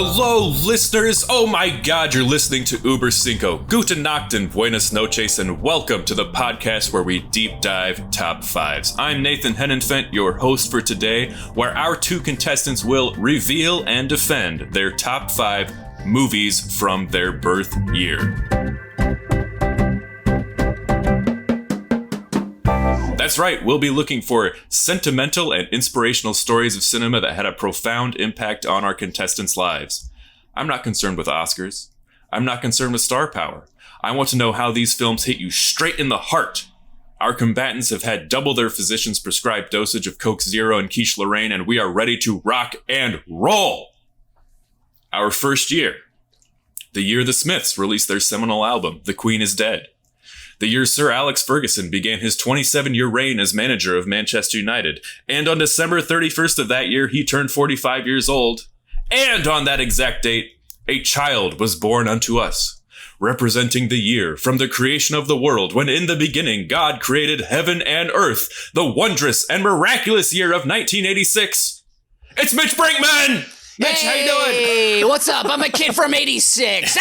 Hello, listeners! Oh my god, you're listening to Uber Cinco. Guten Nacht and Buenas noches, and welcome to the podcast where we deep dive top fives. I'm Nathan Henenfent, your host for today, where our two contestants will reveal and defend their top five movies from their birth year. That's right, we'll be looking for sentimental and inspirational stories of cinema that had a profound impact on our contestants' lives. I'm not concerned with Oscars. I'm not concerned with star power. I want to know how these films hit you straight in the heart. Our combatants have had double their physician's prescribed dosage of Coke Zero and Quiche Lorraine, and we are ready to rock and roll. Our first year. The year the Smiths released their seminal album, The Queen is Dead. The year Sir Alex Ferguson began his 27-year reign as manager of Manchester United, and on December 31st of that year, he turned 45 years old. And on that exact date, a child was born unto us, representing the year from the creation of the world, when in the beginning God created heaven and earth, the wondrous and miraculous year of 1986. It's Mitch Brinkman! Mitch, how you doing? Hey, what's up? I'm a kid from 86.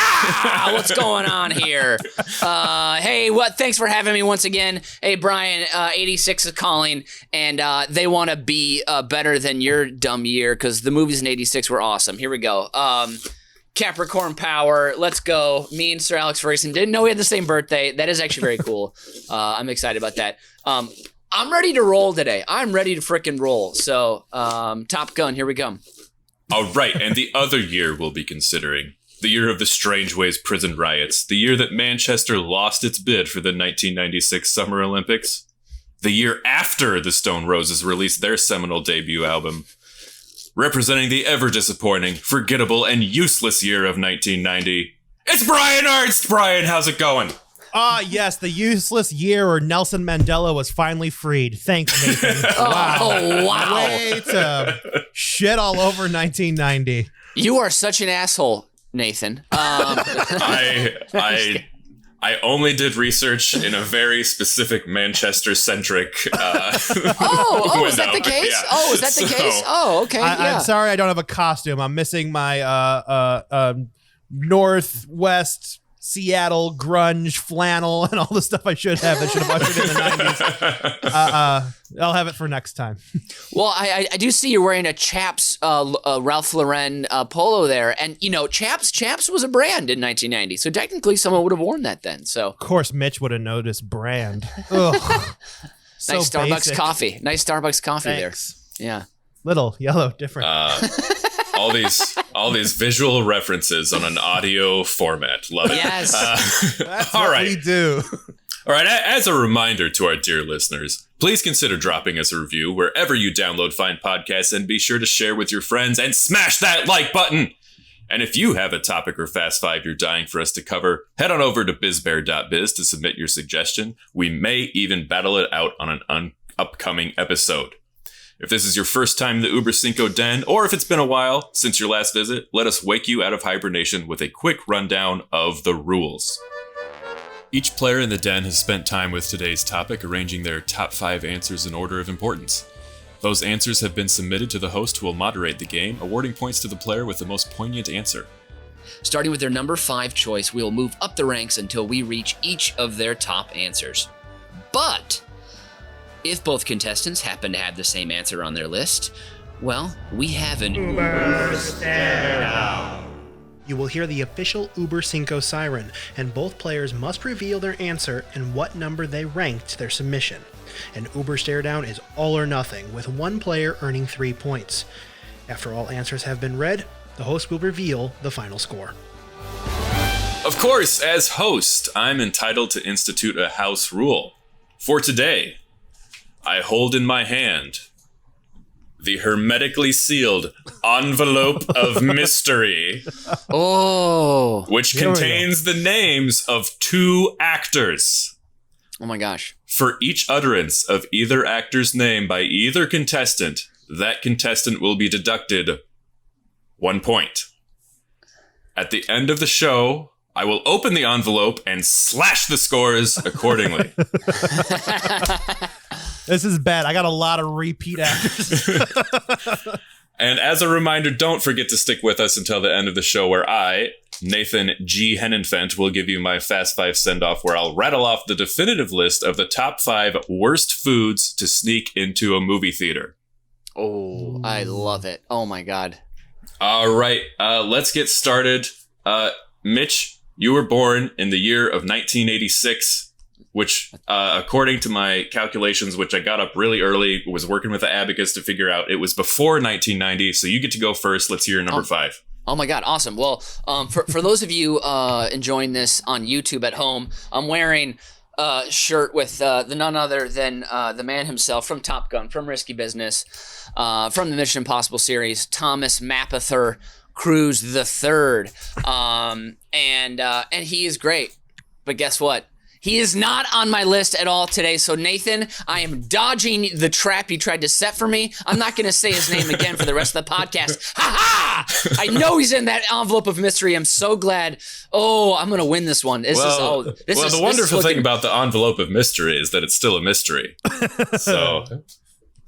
What's going on here? Thanks for having me once again. Hey, Brian, 86 is calling, and they want to be better than your dumb year, because the movies in 86 were awesome. Here we go. Capricorn Power, let's go. Me and Sir Alex Ferguson didn't know we had the same birthday. That is actually very cool. I'm excited about that. I'm ready to roll today. I'm ready to frickin' roll. So, Top Gun, here we go. All right, and the other year we'll be considering, the year of the Strangeways prison riots, the year that Manchester lost its bid for the 1996 Summer Olympics, the year after the Stone Roses released their seminal debut album, representing the ever-disappointing, forgettable, and useless year of 1990, it's Brian Ernst! Brian, how's it going? Yes, the useless year where Nelson Mandela was finally freed. Thanks, Nathan. Wow. Oh, wow. Way to shit all over 1990. You are such an asshole, Nathan. I only did research in a very specific Manchester-centric is that the case? Yeah. Oh, is that the case? Oh, okay. I'm sorry I don't have a costume. I'm missing my Northwest Seattle grunge flannel and all the stuff I should have. I should have ushered in the 90s. I'll have it for next time. Well, I do see you're wearing a Chaps Ralph Lauren polo there, and you know Chaps was a brand in 1990, so technically someone would have worn that then. So of course Mitch would have noticed brand. Ugh. So nice Starbucks basic. coffee. Nice Starbucks coffee. Thanks. There. Yeah. Little yellow, different. all these visual references on an audio format. Love it. Yes. That's all what right. we do. All right, as a reminder to our dear listeners, please consider dropping us a review wherever you download fine podcasts, and be sure to share with your friends and smash that like button. And if you have a topic or Fast Five you're dying for us to cover, head on over to bizbear.biz to submit your suggestion. We may even battle it out on an upcoming episode. If this is your first time in the Uber Cinco den, or if it's been a while since your last visit, let us wake you out of hibernation with a quick rundown of the rules. Each player in the den has spent time with today's topic arranging their top 5 answers in order of importance. Those answers have been submitted to the host, who will moderate the game, awarding points to the player with the most poignant answer. Starting with their number 5 choice, we will move up the ranks until we reach each of their top answers. But if both contestants happen to have the same answer on their list, well, we have an Uber Stare-Down. You will hear the official Uber Cinco siren, and both players must reveal their answer and what number they ranked their submission. An Uber Stare-Down is all or nothing, with one player earning 3 points. After all answers have been read, the host will reveal the final score. Of course, as host, I'm entitled to institute a house rule. For today, I hold in my hand the hermetically sealed envelope of mystery, which contains the names of 2 actors. Oh my gosh. For each utterance of either actor's name by either contestant, that contestant will be deducted 1 point. At the end of the show, I will open the envelope and slash the scores accordingly. This is bad. I got a lot of repeat actors. And as a reminder, don't forget to stick with us until the end of the show where I, Nathan G. Henenfent, will give you my Fast 5 send-off where I'll rattle off the definitive list of the top 5 worst foods to sneak into a movie theater. Oh, I love it. Oh, my God. All right, let's get started. Mitch, you were born in the year of 1986. Which, according to my calculations, which I got up really early, was working with the abacus to figure out, it was before 1990. So you get to go first. Let's hear number 5. Oh my God, awesome. Well, for those of you enjoying this on YouTube at home, I'm wearing a shirt with the none other than the man himself from Top Gun, from Risky Business, from the Mission Impossible series, Thomas Mapother Cruise III. And he is great. But guess what? He is not on my list at all today. So, Nathan, I am dodging the trap you tried to set for me. I'm not going to say his name again for the rest of the podcast. Ha ha! I know he's in that envelope of mystery. I'm so glad. Oh, I'm going to win this one. The wonderful thing about the envelope of mystery is that it's still a mystery. So...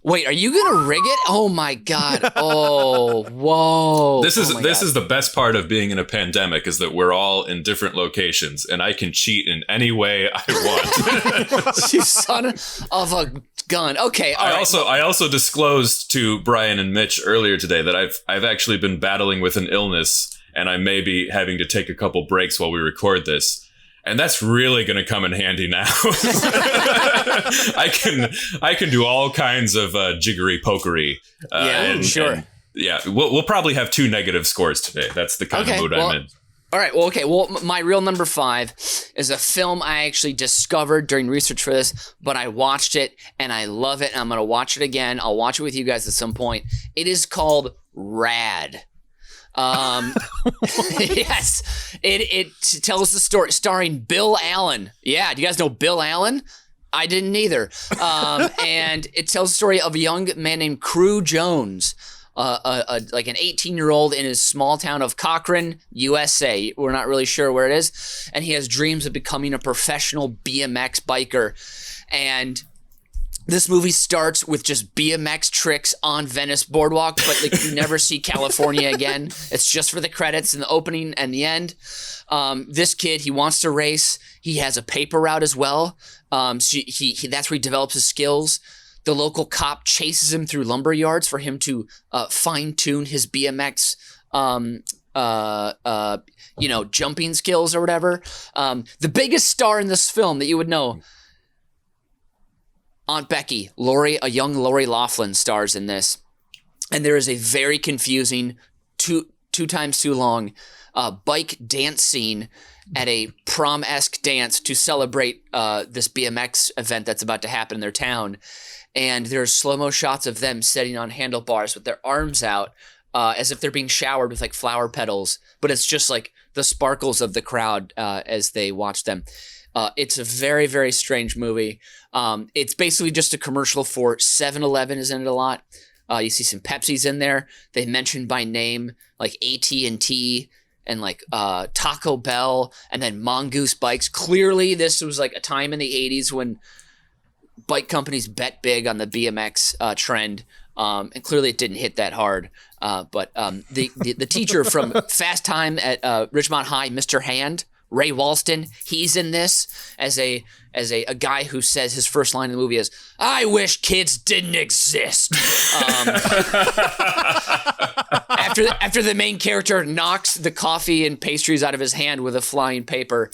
Wait, are you gonna rig it? Oh my God! Oh, whoa! This is the best part of being in a pandemic is that we're all in different locations, and I can cheat in any way I want. You son of a gun! Okay, all right. I also disclosed to Brian and Mitch earlier today that I've actually been battling with an illness, and I may be having to take a couple breaks while we record this. And that's really going to come in handy now. I can do all kinds of jiggery pokery. Sure. We'll probably have 2 negative scores today. That's the kind of mood I'm in. All right. Well, okay. Well, my real number 5 is a film I actually discovered during research for this, but I watched it and I love it. And I'm going to watch it again. I'll watch it with you guys at some point. It is called Rad. Yes, it tells the story starring Bill Allen. Yeah, do you guys know Bill Allen? I didn't either. And it tells the story of a young man named Crew Jones, like an 18-year-old in his small town of Cochrane, USA. We're not really sure where it is, and he has dreams of becoming a professional BMX biker. And this movie starts with just BMX tricks on Venice Boardwalk, but like you never see California again. It's just for the credits and the opening and the end. This kid, he wants to race. He has a paper route as well. So he that's where he develops his skills. The local cop chases him through lumber yards for him to fine tune his BMX jumping skills or whatever. The biggest star in this film that you would know, Aunt Becky, a young Lori Loughlin stars in this. And there is a very confusing, two times too long, bike dance scene at a prom-esque dance to celebrate this BMX event that's about to happen in their town. And there's slow-mo shots of them sitting on handlebars with their arms out as if they're being showered with like flower petals. But it's just like the sparkles of the crowd as they watch them. It's a very, very strange movie. It's basically just a commercial for 7-Eleven is in it a lot. You see some Pepsi's in there. They mention by name like AT&T and like Taco Bell and then Mongoose Bikes. Clearly, this was like a time in the 80s when bike companies bet big on the BMX trend. And clearly it didn't hit that hard. But the teacher from Fast Time at Ridgemont High, Mr. Hand, Ray Walston, he's in this as a guy who says his first line in the movie is, "I wish kids didn't exist." After the main character knocks the coffee and pastries out of his hand with a flying paper.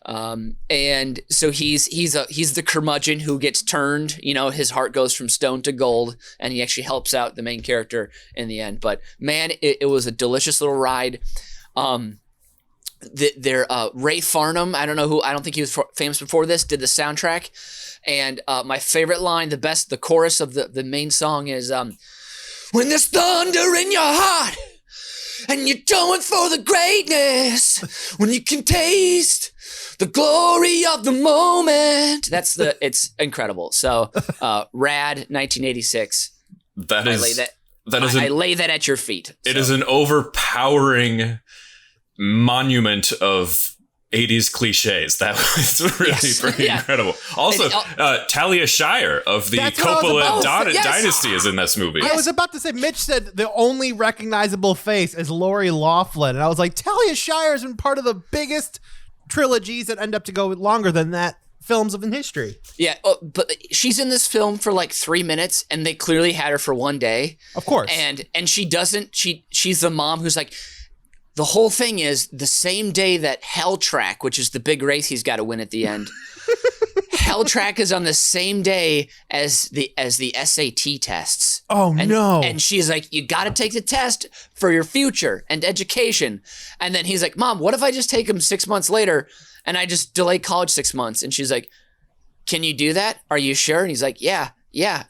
And so he's the curmudgeon who gets turned, his heart goes from stone to gold, and he actually helps out the main character in the end. But man, it was a delicious little ride. Ray Farnham, I don't think he was famous before this, did the soundtrack. And my favorite line, the chorus of the main song is, when there's thunder in your heart and you're going for the greatness, when you can taste the glory of the moment. It's incredible. So, Rad, 1986. I lay that at your feet. It is an overpowering monument of 80s cliches. That was really pretty incredible. Also, Talia Shire of the Coppola dynasty is in this movie. I was about to say, Mitch said the only recognizable face is Lori Loughlin. And I was like, Talia Shire has been part of the biggest trilogies that end up to go longer than that films in history. Yeah, but she's in this film for like 3 minutes, and they clearly had her for one day. Of course. And she doesn't, she's the mom who's like, the whole thing is the same day that Hell Track, which is the big race he's got to win at the end, Hell Track is on the same day as the SAT tests. Oh, no. And she's like, you got to take the test for your future and education. And then he's like, Mom, what if I just take them 6 months later and I just delay college 6 months? And she's like, can you do that? Are you sure? And he's like, yeah.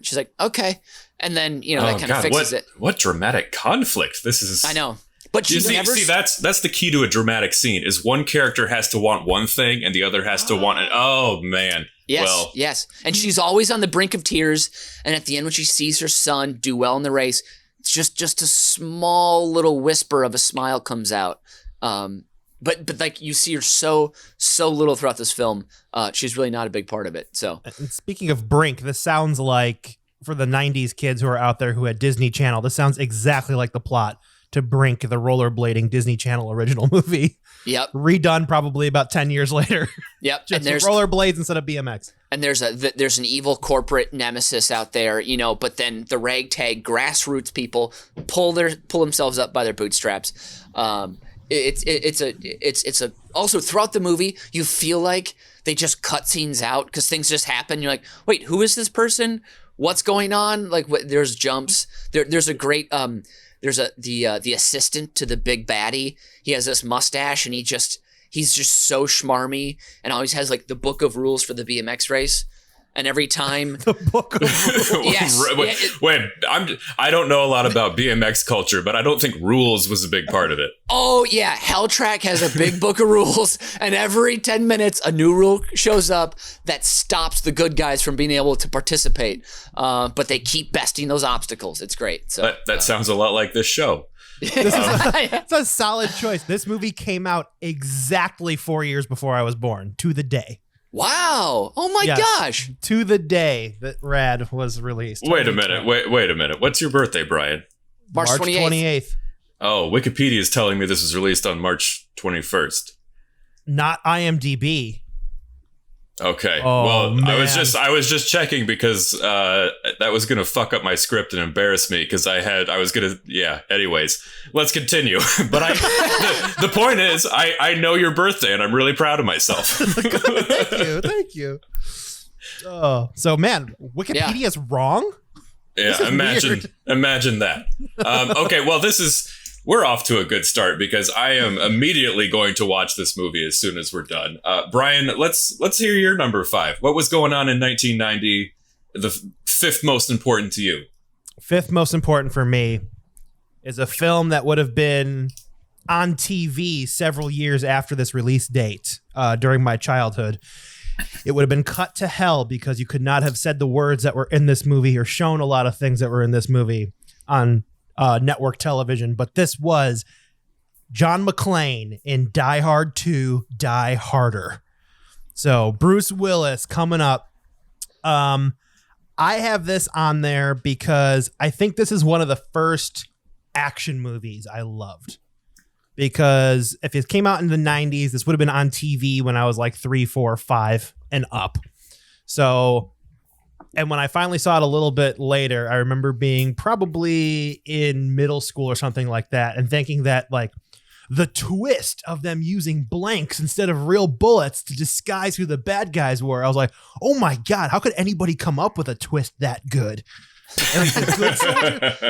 She's like, okay. And then, that kind of fixes it. What dramatic conflict. This is... I know. But that's the key to a dramatic scene is one character has to want one thing and the other has to want it. Oh, man. Yes. And she's always on the brink of tears. And at the end, when she sees her son do well in the race, it's just a small little whisper of a smile comes out. But like you see her so little throughout this film. She's really not a big part of it. So, and speaking of brink, this sounds like for the 90s kids who are out there who had Disney Channel, this sounds exactly like the plot to Brink, the rollerblading Disney Channel original movie. Yep. Redone probably about 10 years later. Yep. Just and there's rollerblades instead of BMX. And there's an evil corporate nemesis out there, but then the ragtag grassroots people pull themselves up by their bootstraps. It's also throughout the movie, you feel like they just cut scenes out because things just happen. You're like, wait, who is this person? What's going on? Like, there's jumps. There's a great There's the assistant to the big baddie. He has this mustache and he's just so schmarmy and always has like the book of rules for the BMX race. And every time the book of rules. Yes. Wait, I don't know a lot about BMX culture, but I don't think rules was a big part of it. Oh yeah, Hell Track has a big book of rules, and every 10 minutes a new rule shows up that stops the good guys from being able to participate. But they keep besting those obstacles. It's great. So that sounds a lot like this show. It's a solid choice. This movie came out exactly 4 years before I was born, to the day. Wow. Oh my gosh. To the day that Rad was released. Wait a minute. What's your birthday, Brian? March 28th. Oh, Wikipedia is telling me this was released on March 21st. Not IMDb. Okay. Oh, well, man. I was just checking because that was going to fuck up my script and embarrass me because anyways, let's continue. But the point is I know your birthday and I'm really proud of myself. Thank you. Oh, so man, Wikipedia's wrong? Yeah, imagine that. Okay, well, we're off to a good start because I am immediately going to watch this movie as soon as we're done. Brian, let's hear your number 5. What was going on in 1990? The fifth most important to you. Fifth most important for me is a film that would have been on TV several years after this release date during my childhood. It would have been cut to hell because you could not have said the words that were in this movie or shown a lot of things that were in this movie on network television, but this was John McClane in Die Hard 2, Die Harder. So Bruce Willis coming up. I have this on there because I think this is one of the first action movies I loved. Because if it came out in the 90s, this would have been on TV when I was like 3, 4, 5 and up. So... And when I finally saw it a little bit later, I remember being probably in middle school or something like that and thinking that like the twist of them using blanks instead of real bullets to disguise who the bad guys were. I was like, oh my God, how could anybody come up with a twist that good? And like,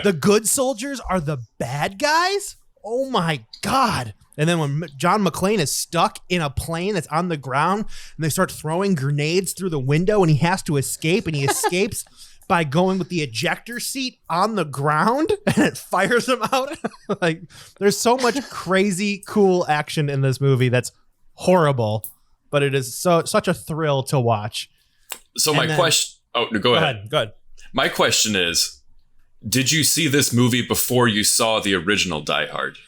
the good soldiers are the bad guys? Oh my God. And then when John McClane is stuck in a plane that's on the ground and they start throwing grenades through the window and he has to escape and he escapes by going with the ejector seat on the ground and it fires him out. Like there's so much crazy, cool action in this movie that's horrible, but it is such a thrill to watch. So my question... Oh, no, go ahead. Go ahead. My question is, did you see this movie before you saw the original Die Hard?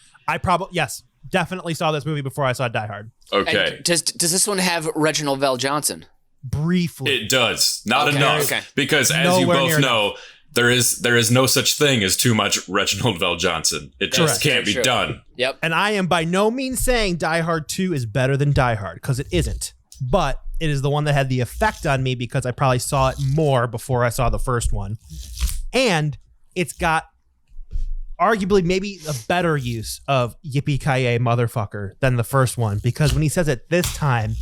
Yes. definitely saw this movie before I saw Die Hard. Okay. And does this one have Reginald Val Johnson? Briefly. It does. Not Okay, enough. okay. Because as you Nowhere both near know, there is no such thing as too much Reginald Val Johnson. It just Correct. can't be True. done. Yep. And I am by no means saying Die Hard 2 is better than Die Hard, because it isn't. But it is the one that had the effect on me because I probably saw it more before I saw the first one. And it's got arguably maybe a better use of yippee-ki-yay motherfucker than the first one, because when he says it this time,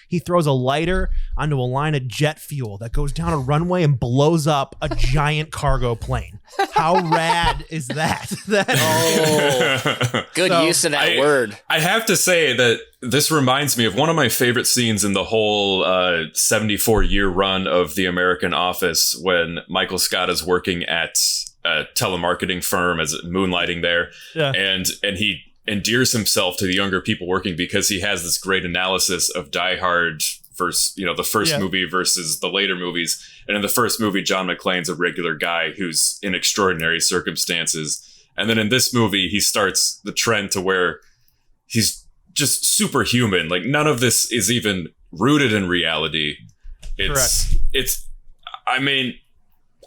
he throws a lighter onto a line of jet fuel that goes down a runway and blows up a giant cargo plane. How rad is that? Good So, use of that word. I have to say that this reminds me of one of my favorite scenes in the whole 74-year run of The American Office, when Michael Scott is working at a telemarketing firm as moonlighting there, Yeah. and he endears himself to the younger people working because he has this great analysis of Die Hard versus, the first movie versus the later movies. And in the first movie, John McClane's a regular guy who's in extraordinary circumstances. And then in this movie, he starts the trend to where he's just superhuman. Like, none of this is even rooted in reality. I mean,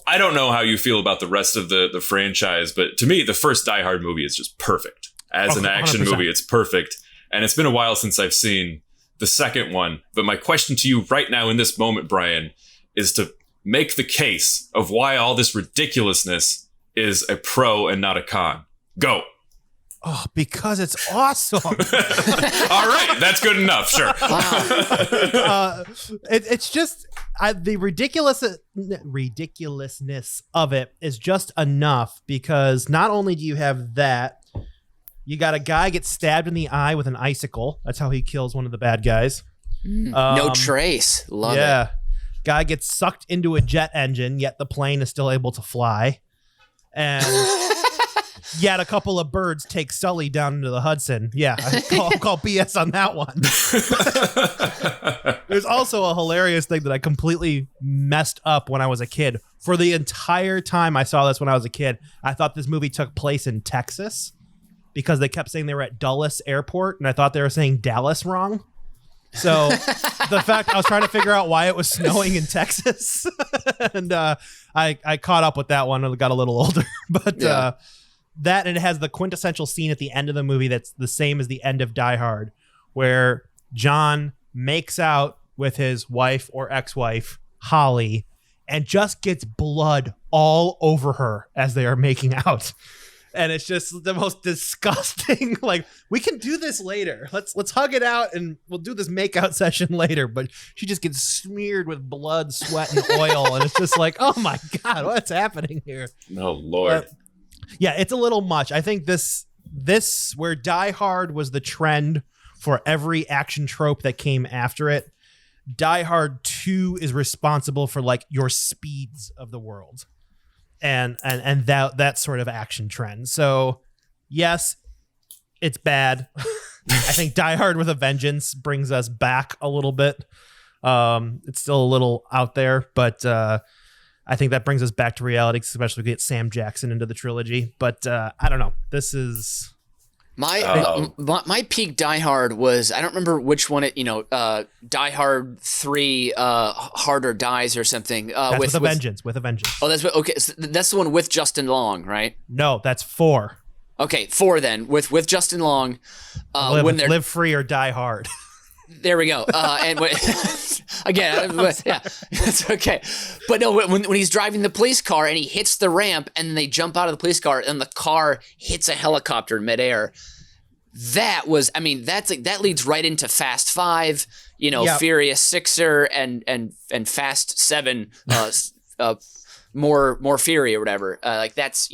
I don't know how you feel about the rest of the franchise, but to me, the first Die Hard movie is just perfect. As an action 100%. movie, it's perfect. And it's been a while since I've seen the second one. But my question to you right now in this moment, Brian, is to make the case of why all this ridiculousness is a pro and not a con. Go. Oh, because it's awesome. All right. That's good enough. Sure. It's just the ridiculousness of it is just enough, because not only do you have that, you got a guy get stabbed in the eye with an icicle. That's how he kills one of the bad guys. No trace. Love it. Guy gets sucked into a jet engine, yet the plane is still able to fly. And yet a couple of birds take Sully down into the Hudson. Yeah, I'll call BS on that one. There's also a hilarious thing that I completely messed up when I was a kid. For the entire time I saw this when I was a kid, I thought this movie took place in Texas, because they kept saying they were at Dulles Airport, and I thought they were saying Dallas wrong. So the fact I was trying to figure out why it was snowing in Texas, and I caught up with that one and got a little older. But that, and it has the quintessential scene at the end of the movie that's the same as the end of Die Hard, where John makes out with his wife or ex-wife, Holly, and just gets blood all over her as they are making out. And it's just the most disgusting. Like, we can do this later. Let's hug it out, and we'll do this makeout session later. But she just gets smeared with blood, sweat, and oil, and it's just like, oh my god, what's happening here? Oh Lord. Yeah, it's a little much. I think this where Die Hard was the trend for every action trope that came after it, Die Hard 2 is responsible for like your Speeds of the world. And that sort of action trend. So, yes, it's bad. I think Die Hard with a Vengeance brings us back a little bit. It's still a little out there, but I think that brings us back to reality, especially if we get Sam Jackson into the trilogy. But I don't know. This is... My peak Die Hard was, I don't remember which one it, Die Hard 3 Harder Dies or something. with a Vengeance. With a Vengeance. Oh, okay. So that's the one with Justin Long, right? No, that's 4. Okay, 4 then with Justin Long. Live Free or Die Hard. There we go. And again, yeah, that's okay. But no, when he's driving the police car and he hits the ramp and then they jump out of the police car and the car hits a helicopter in midair. That was, I mean, that leads right into Fast 5, Yep. Furious 6er and Fast 7, more Fury or whatever. Like that's,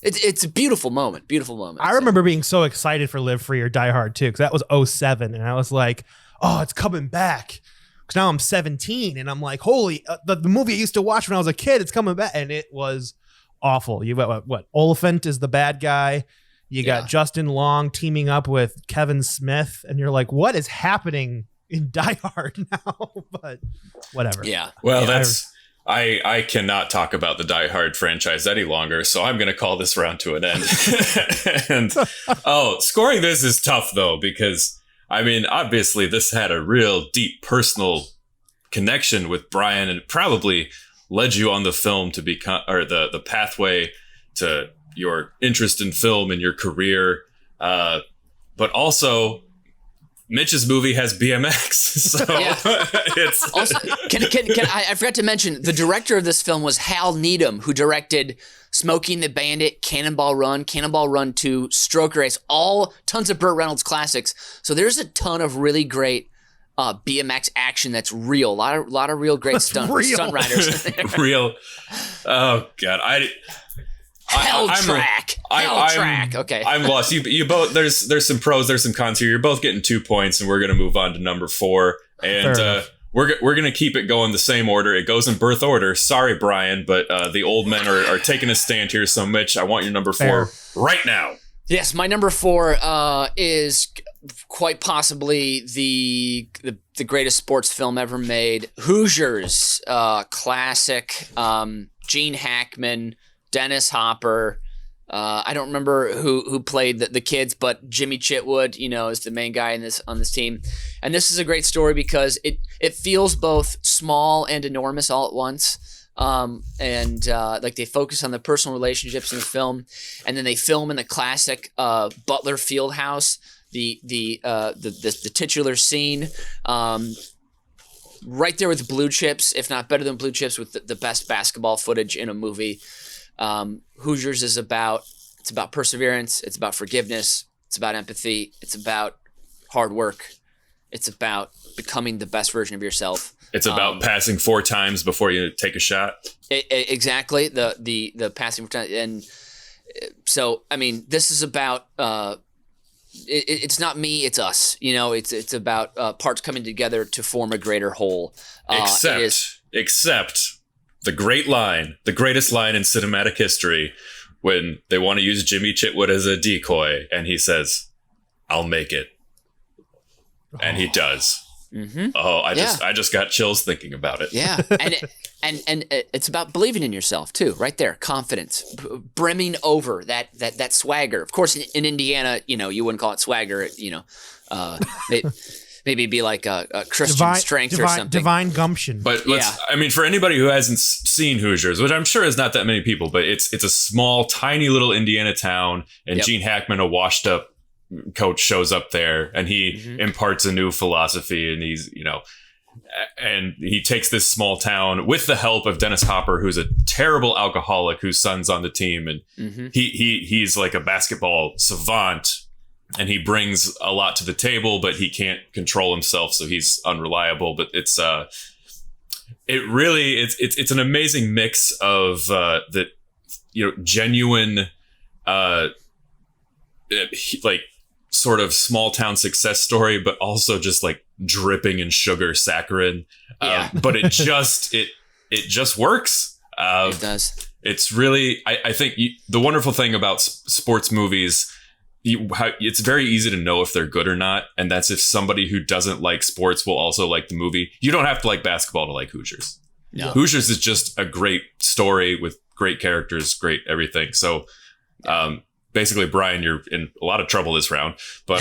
it's a beautiful moment. Beautiful moment. I remember being so excited for Live Free or Die Hard too, because that was 2007, and I was like, oh, it's coming back. Because now I'm 17, and I'm like, holy, the movie I used to watch when I was a kid, it's coming back. And it was awful. You got what? Oliphant is the bad guy. You got Justin Long teaming up with Kevin Smith, and you're like, what is happening in Die Hard now? But whatever. Yeah. Well, I cannot talk about the Die Hard franchise any longer, so I'm going to call this round to an end. And scoring this is tough though, because I mean, obviously this had a real deep personal connection with Brian, and it probably led you on the film to become, or the pathway to your interest in film and your career. But also, Mitch's movie has BMX, so it's also. I forgot to mention the director of this film was Hal Needham, who directed Smokey and the Bandit, Cannonball Run 2, Stroker Race, all tons of Burt Reynolds classics. So there's a ton of really great BMX action that's real. A lot of real great stunt riders. Real. Oh God, Hell track. Okay. I'm lost. You both. There's some pros. There's some cons here. You're both getting 2 points, and we're gonna move on to number 4. And we're gonna keep it going the same order. It goes in birth order. Sorry, Brian, but the old men are taking a stand here. So, Mitch, I want your number 4 right now. Yes, my number 4 is quite possibly the greatest sports film ever made. Hoosiers, classic. Gene Hackman, Dennis Hopper. I don't remember who played the kids, but Jimmy Chitwood, is the main guy on this team. And this is a great story because it feels both small and enormous all at once. Like they focus on the personal relationships in the film, and then they film in the classic Butler Fieldhouse, the titular scene. Right there with Blue Chips, if not better than Blue Chips, with the best basketball footage in a movie. Hoosiers is about perseverance. It's about forgiveness. It's about empathy. It's about hard work. It's about becoming the best version of yourself. It's about passing 4 times before you take a shot. Exactly. The passing 4 times. And so, I mean, this is about, it's not me, it's us, it's about parts coming together to form a greater whole. Except the greatest line in cinematic history, when they want to use Jimmy Chitwood as a decoy, and he says, "I'll make it," and he does. Mm-hmm. I just got chills thinking about it. Yeah, and it's about believing in yourself too, right there. Confidence, brimming over that swagger. Of course, in Indiana, you wouldn't call it swagger. Maybe be like a Christian strength or something. Divine gumption. But I mean, for anybody who hasn't seen Hoosiers, which I'm sure is not that many people, but it's a small, tiny little Indiana town, and Gene Hackman, a washed up coach, shows up there, and he imparts a new philosophy, and he's, and he takes this small town with the help of Dennis Hopper, who's a terrible alcoholic whose son's on the team, and he's like a basketball savant. And he brings a lot to the table, but he can't control himself, so he's unreliable. But it's an amazing mix of genuine, like sort of small town success story, but also just like dripping in sugar saccharin. But it just works. It does. It's really, I think the wonderful thing about sports movies. It's very easy to know if they're good or not, and that's if somebody who doesn't like sports will also like the movie. You don't have to like basketball to like Hoosiers. No. Hoosiers is just a great story with great characters, great everything. So basically, Brian, you're in a lot of trouble this round. But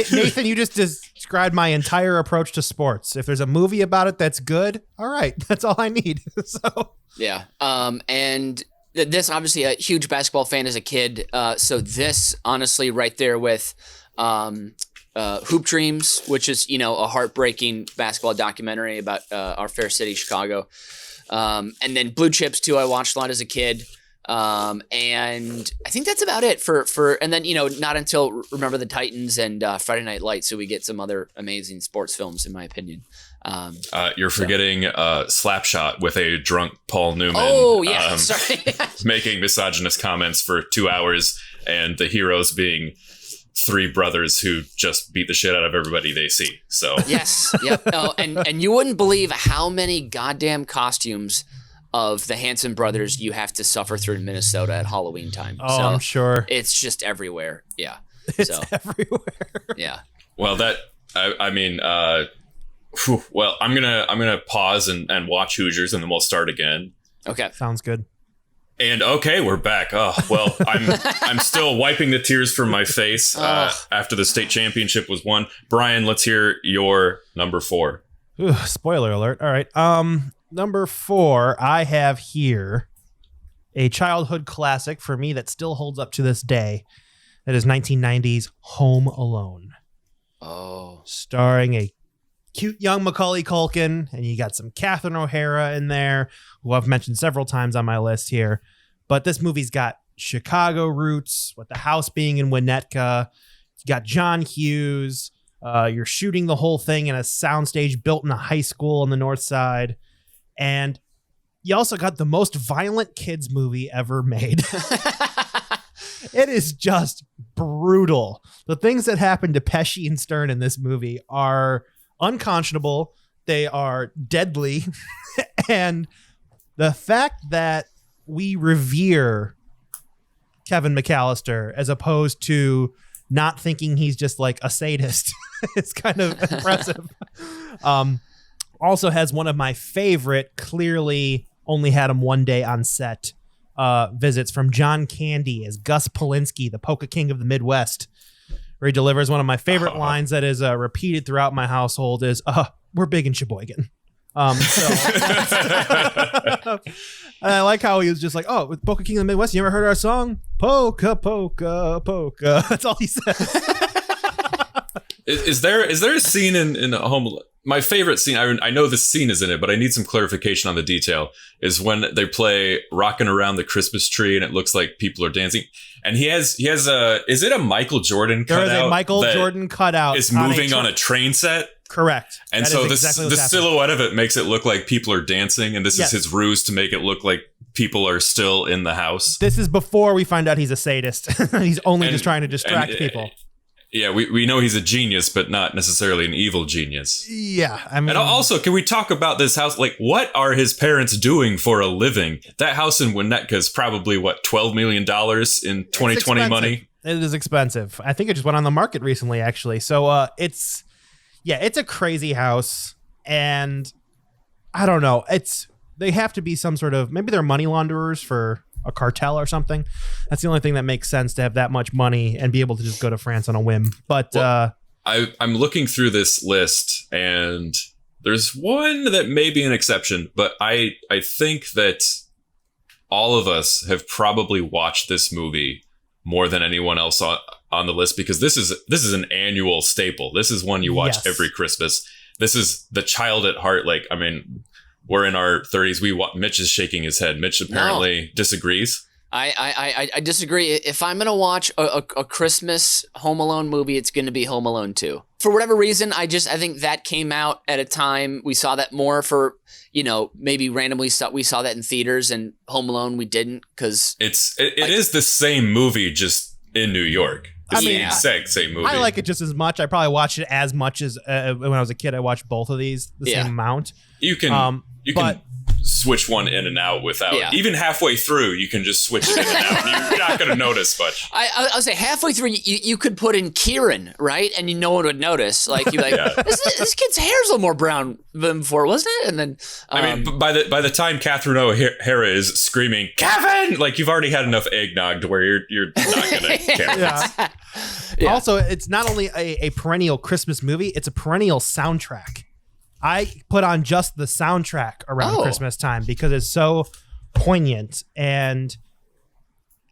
Nathan, you just described my entire approach to sports. If there's a movie about it that's good, all right, that's all I need. And this, obviously, a huge basketball fan as a kid. So this, honestly, right there with Hoop Dreams, which is, a heartbreaking basketball documentary about our fair city, Chicago. And then Blue Chips, too, I watched a lot as a kid. And I think that's about it for and then, not until Remember the Titans and Friday Night Lights, so we get some other amazing sports films, in my opinion. You're forgetting Slapshot with a drunk Paul Newman. Oh, yeah. Sorry. Making misogynist comments for 2 hours, and the heroes being 3 brothers who just beat the shit out of everybody they see. So yes, yep. Oh, and you wouldn't believe how many goddamn costumes of the Hanson brothers you have to suffer through in Minnesota at Halloween time. Oh, so I'm sure. It's just everywhere. Yeah. It's everywhere. Yeah. Well, that, I mean, Well, I'm gonna pause and watch Hoosiers, and then we'll start again. Okay. Sounds good. And okay, we're back. Oh well, I'm still wiping the tears from my face after the state championship was won. Brian, let's hear your number 4. Ooh, spoiler alert. All right. Number 4, I have here a childhood classic for me that still holds up to this day. That is 1990's Home Alone. Oh. Starring a cute young Macaulay Culkin, and you got some Catherine O'Hara in there, who I've mentioned several times on my list here. But this movie's got Chicago roots, with the house being in Winnetka. It's got John Hughes. You're shooting the whole thing in a soundstage built in a high school on the north side. And you also got the most violent kids movie ever made. It is just brutal. The things that happen to Pesci and Stern in this movie are unconscionable. They are deadly. And the fact that we revere Kevin McAllister as opposed to not thinking he's just like a sadist is kind of impressive. Also has one of my favorite, clearly only had him one day on set, visits from John Candy as Gus Polinski, the Polka King of the Midwest, where he delivers one of my favorite lines that is repeated throughout my household is, we're big in Sheboygan. And I like how he was just like, oh, with Polka King of the Midwest, you ever heard our song? Polka, polka, polka. That's all he says. Is there a scene in Home Alone? My favorite scene, I know this scene is in it, but I need some clarification on the detail, is when they play Rockin' Around the Christmas Tree and it looks like people are dancing. And he has a, is it a Michael Jordan cutout? There is a Michael Jordan cutout. Is moving on a train set? Correct. And so the silhouette of it makes it look like people are dancing, and this is his ruse to make it look like people are still in the house. This is before we find out he's a sadist. He's only just trying to distract people. Yeah, we know he's a genius, but not necessarily an evil genius. Yeah, I mean... And also, can we talk about this house? Like, what are his parents doing for a living? That house in Winnetka is probably, what, $12 million in 2020 money? It is expensive. I think it just went on the market recently, actually. So it's a crazy house. And I don't know. They have to be some sort of... Maybe they're money launderers for a cartel or something. That's the only thing that makes sense, to have that much money and be able to just go to France on a whim. But I'm looking through this list, and there's one that may be an exception, but I think that all of us have probably watched this movie more than anyone else on the list, because this is an annual staple. This is one you watch every Christmas. This is the child at heart. Like, I mean, we're in our 30s. Mitch is shaking his head. Mitch apparently disagrees. I disagree. If I'm going to watch a Christmas Home Alone movie, it's going to be Home Alone 2. For whatever reason, I think that came out at a time we saw that more for, maybe randomly we saw that in theaters, and Home Alone we didn't, because it is the same movie, just in New York. Same movie. I like it just as much. I probably watched it as much as when I was a kid. I watched both of these the same amount. You can switch one in and out without even halfway through. You can just switch it in and out. You're not going to notice much. I'll say halfway through, you could put in Kieran, right, and no one would notice. Like you're like, this kid's hair's a little more brown than before, wasn't it? And then I mean, by the time Catherine O'Hara is screaming Kevin, like you've already had enough eggnog to where you're not going to care. Yeah. Also, it's not only a perennial Christmas movie; it's a perennial soundtrack. I put on just the soundtrack around Christmas time because it's so poignant, and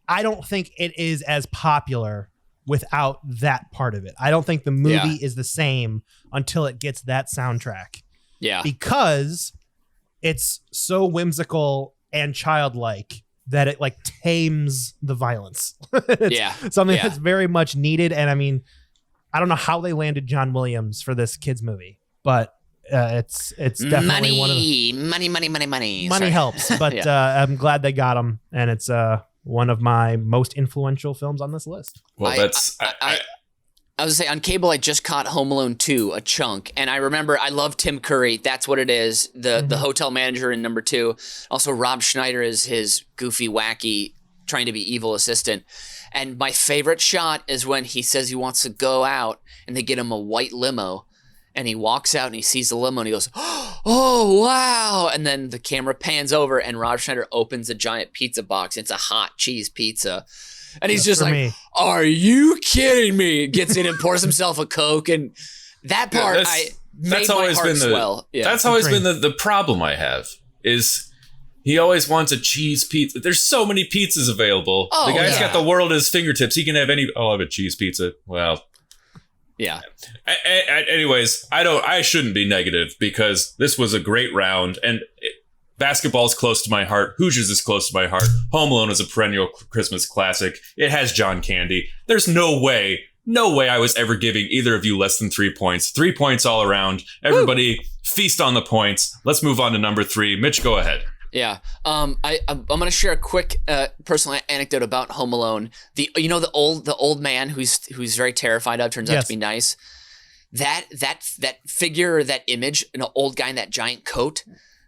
I don't think it is as popular without that part of it. I don't think the movie is the same until it gets that soundtrack. Yeah. Because it's so whimsical and childlike that it like tames the violence. It's something that's very much needed. And I mean, I don't know how they landed John Williams for this kids movie, but it's definitely one of the money Sorry. helps, but I'm glad they got him, and it's one of my most influential films on this list. Well, I was gonna say, on cable I just caught Home Alone 2 a chunk, and I remember I love Tim Curry. That's what it is, the hotel manager in number 2. Also Rob Schneider is his goofy, wacky, trying to be evil assistant. And my favorite shot is when he says he wants to go out and they get him a white limo. and he walks out and he sees the limo and he goes, "Oh, wow." And then the camera pans over and Rob Schneider opens a giant pizza box. It's a hot cheese pizza. And he's just like, "Are you kidding me?" Gets in and pours himself a Coke. And that part, that's always been That's always been the problem I have is he always wants a cheese pizza. There's so many pizzas available. Oh, the guy's got the world at his fingertips. He can have I'll have a cheese pizza. Well, yeah. Anyways, I shouldn't be negative because this was a great round and basketball's close to my heart. Hoosiers is close to my heart. Home Alone is a perennial Christmas classic. It has John Candy. There's no way I was ever giving either of you less than 3 points. 3 points all around. Everybody feast on the points. Let's move on to number 3. Mitch, go ahead. Yeah. I'm going to share a quick personal anecdote about Home Alone. The old man who's very terrified of turns out to be nice. That figure, that image, an old guy in that giant coat,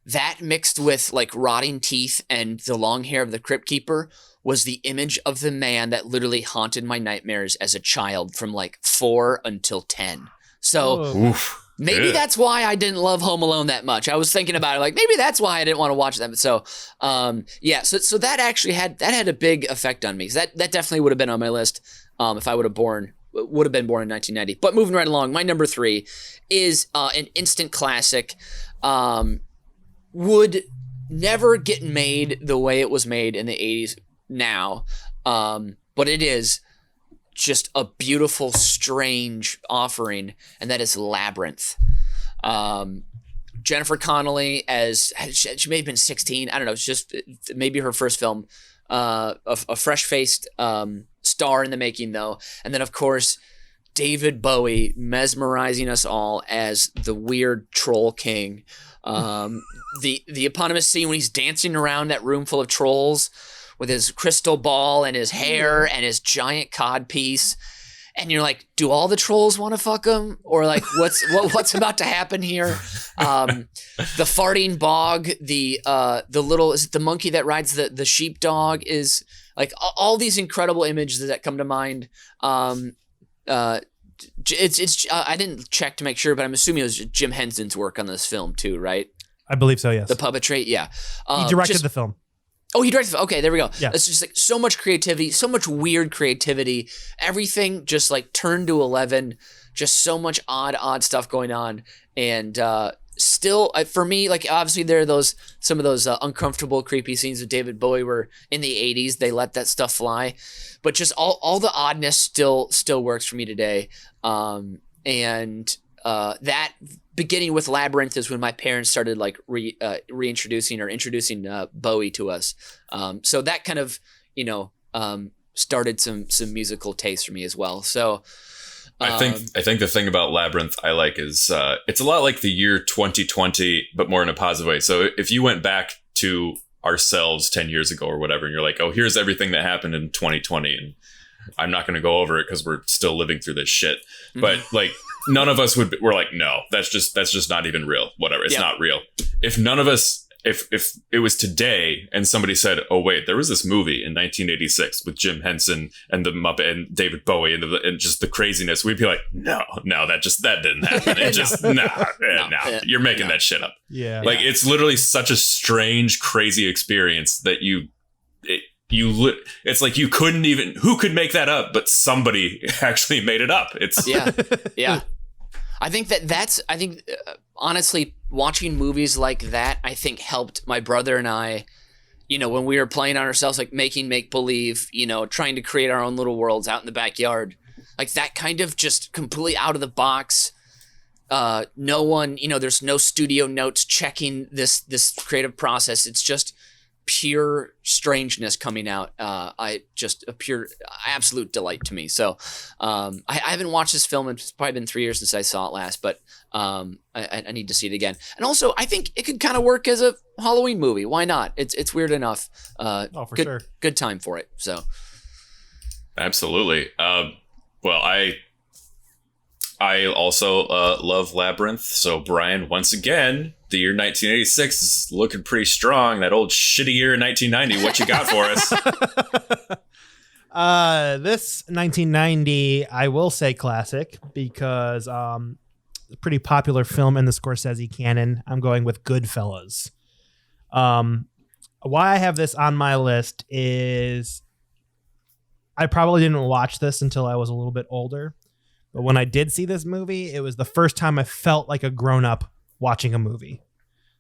that mixed with like rotting teeth and the long hair of the Crypt Keeper was the image of the man that literally haunted my nightmares as a child from like 4 until 10. So maybe that's why I didn't love Home Alone that much. I was thinking about it, like maybe that's why I didn't want to watch that. So, so that actually had a big effect on me. So that definitely would have been on my list if I would have been born in 1990. But moving right along, my number 3 is an instant classic. Would never get made the way it was made in the 80s now, but it is just a beautiful, strange offering, and that is Labyrinth. Jennifer Connelly she may have been 16. I don't know. It's just maybe her first film. A fresh-faced star in the making, though. And then, of course, David Bowie mesmerizing us all as the weird troll king. The eponymous scene when he's dancing around that room full of trolls with his crystal ball and his hair and his giant cod piece. And you're like, do all the trolls want to fuck him? Or like, what's about to happen here? The farting bog, the little, is it the monkey that rides the sheepdog, is like all these incredible images that come to mind. It's I didn't check to make sure, but I'm assuming it was Jim Henson's work on this film too, right? I believe so, yes. The puppetry, yeah. He directed the film. Oh, he directed. Okay, there we go. Yeah. It's just like so much creativity, so much weird creativity. Everything just like turned to 11. Just so much odd stuff going on, and still for me, like obviously there are some of those uncomfortable, creepy scenes of David Bowie were in the 80s. They let that stuff fly, but just all the oddness still works for me today. That beginning with Labyrinth is when my parents started like introducing Bowie to us. So that kind of, started some musical taste for me as well. So I think the thing about Labyrinth I like is it's a lot like the year 2020, but more in a positive way. So if you went back to ourselves 10 years ago or whatever, and you're like, oh, here's everything that happened in 2020, and I'm not going to go over it because we're still living through this shit. But like none of us we're like, no, that's just not even real. Whatever. It's not real. If none of us, if it was today and somebody said, oh wait, there was this movie in 1986 with Jim Henson and the Muppet and David Bowie and just the craziness, we'd be like, no, that didn't happen. It just, you're making that shit up. Yeah. Like it's literally such a strange, crazy experience that it's like you couldn't even, who could make that up? But somebody actually made it up. It's yeah. I think honestly, watching movies like that, I think helped my brother and I, when we were playing on ourselves, like making make believe, trying to create our own little worlds out in the backyard, like that kind of just completely out of the box. No one, there's no studio notes checking this creative process. It's just pure strangeness coming out. A pure absolute delight to me. So I haven't watched this film. It's probably been 3 years since I saw it last, but I need to see it again. And also I think it could kind of work as a Halloween movie. Why not? It's weird enough. For sure. Good time for it. So absolutely. Well, I also love Labyrinth. So Brian, once again, the year 1986 is looking pretty strong. That old shitty year 1990. What you got for us? This 1990, I will say classic because a pretty popular film in the Scorsese canon. I'm going with Goodfellas. Why I have this on my list is I probably didn't watch this until I was a little bit older. But when I did see this movie, it was the first time I felt like a grown-up watching a movie.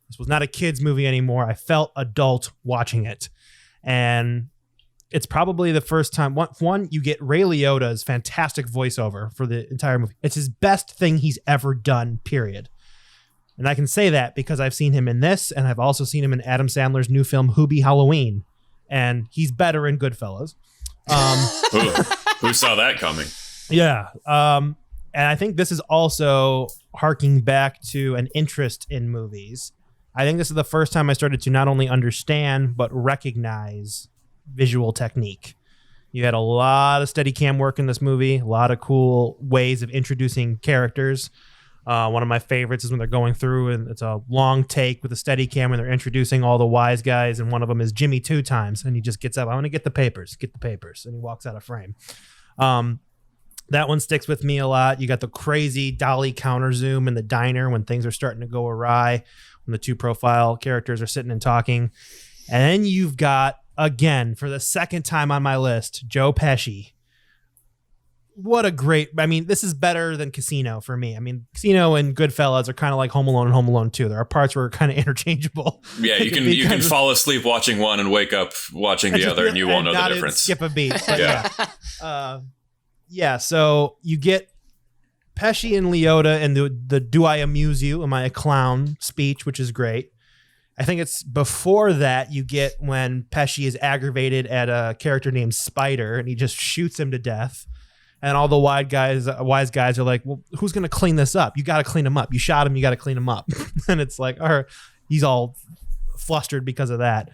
This was not a kid's movie anymore. I felt adult watching it. And it's probably the first time. One, you get Ray Liotta's fantastic voiceover for the entire movie. It's his best thing he's ever done, period. And I can say that because I've seen him in this, and I've also seen him in Adam Sandler's new film, Hoobie Halloween. And he's better in Goodfellas. Who saw that coming? Yeah. And I think this is also harking back to an interest in movies. I think this is the first time I started to not only understand, but recognize visual technique. You had a lot of Steadicam work in this movie, a lot of cool ways of introducing characters. One of my favorites is when they're going through and it's a long take with a Steadicam and they're introducing all the wise guys. And one of them is Jimmy Two Times. And he just gets up. I want to get the papers. And he walks out of frame. That one sticks with me a lot. You got the crazy dolly counter zoom in the diner when things are starting to go awry, when the two profile characters are sitting and talking. And then you've got, again, for the second time on my list, Joe Pesci. What a great, I mean, this is better than Casino for me. I mean, Casino and Goodfellas are kind of like Home Alone and Home Alone 2. There are parts where are kind of interchangeable. Yeah, you can fall asleep watching one and wake up watching the other and you won't know the difference. Skip a beat. But yeah. So you get Pesci and Liotta and the Do I Amuse You? Am I a Clown speech, which is great. I think it's before that you get when Pesci is aggravated at a character named Spider and he just shoots him to death. And all the wise guys are like, well, who's going to clean this up? You got to clean him up. You shot him. You got to clean him up. And it's like, all right, he's all flustered because of that.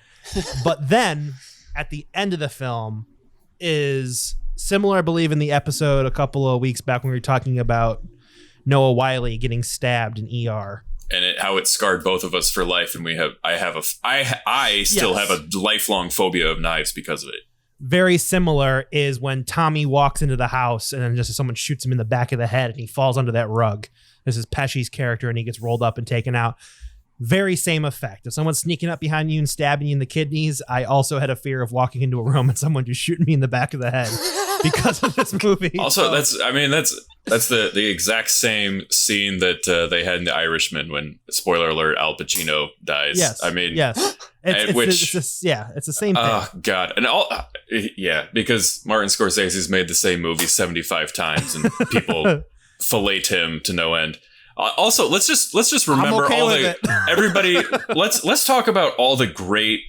But then at the end of the film is similar, I believe, in the episode a couple of weeks back when we were talking about Noah Wyle getting stabbed in ER. And how it scarred both of us for life. And I still have a lifelong phobia of knives because of it. Very similar is when Tommy walks into the house and then just someone shoots him in the back of the head and he falls under that rug. This is Pesci's character and he gets rolled up and taken out. Very same effect. If someone's sneaking up behind you and stabbing you in the kidneys, I also had a fear of walking into a room and someone just shooting me in the back of the head because of this movie. Also, that's the exact same scene that they had in The Irishman when, spoiler alert, Al Pacino dies. Yes. I mean, yes. It's the same thing. Oh God. And because Martin Scorsese's made the same movie 75 times and people fillet him to no end. Also, let's just remember everybody. Let's talk about all the great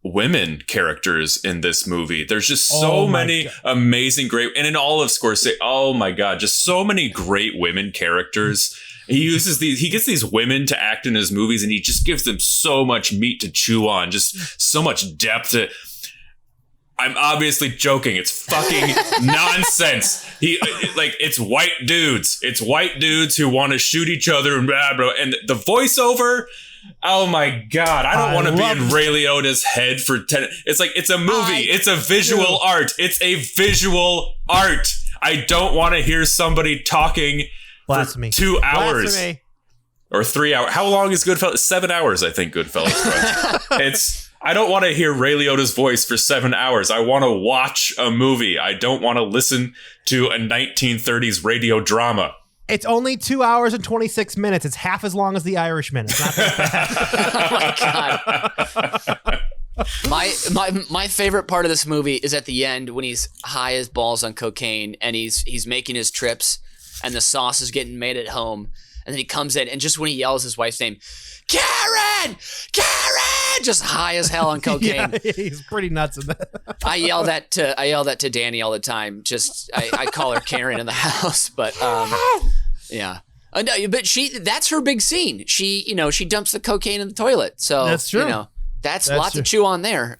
women characters in this movie. There's just so many amazing, great, and in all of Scorsese, oh my God, just so many great women characters. He gets these women to act in his movies and he just gives them so much meat to chew on, just so much depth to. I'm obviously joking. It's fucking nonsense. It's white dudes. It's white dudes who want to shoot each other and blah, blah. And the voiceover, oh my God. I don't want to be in Ray Liotta's head for 10. It's like, it's a movie. It's a visual art. It's a visual art. I don't want to hear somebody talking Blasphemy. For 2 hours. Blasphemy. Or 3 hours. How long is Goodfellas? 7 hours, I think Goodfellas runs. I don't want to hear Ray Liotta's voice for 7 hours. I want to watch a movie. I don't want to listen to a 1930s radio drama. It's only 2 hours and 26 minutes. It's half as long as The Irishman. It's not that bad. Oh my God. My favorite part of this movie is at the end when he's high as balls on cocaine and he's making his trips and the sauce is getting made at home. And then he comes in and just when he yells his wife's name, Karen! Just high as hell on cocaine. Yeah, he's pretty nuts in that. I yell that to Danny all the time. Just I call her Karen in the house, but yeah. No, but that's her big scene. She dumps the cocaine in the toilet. So that's true. That's lots to chew on there.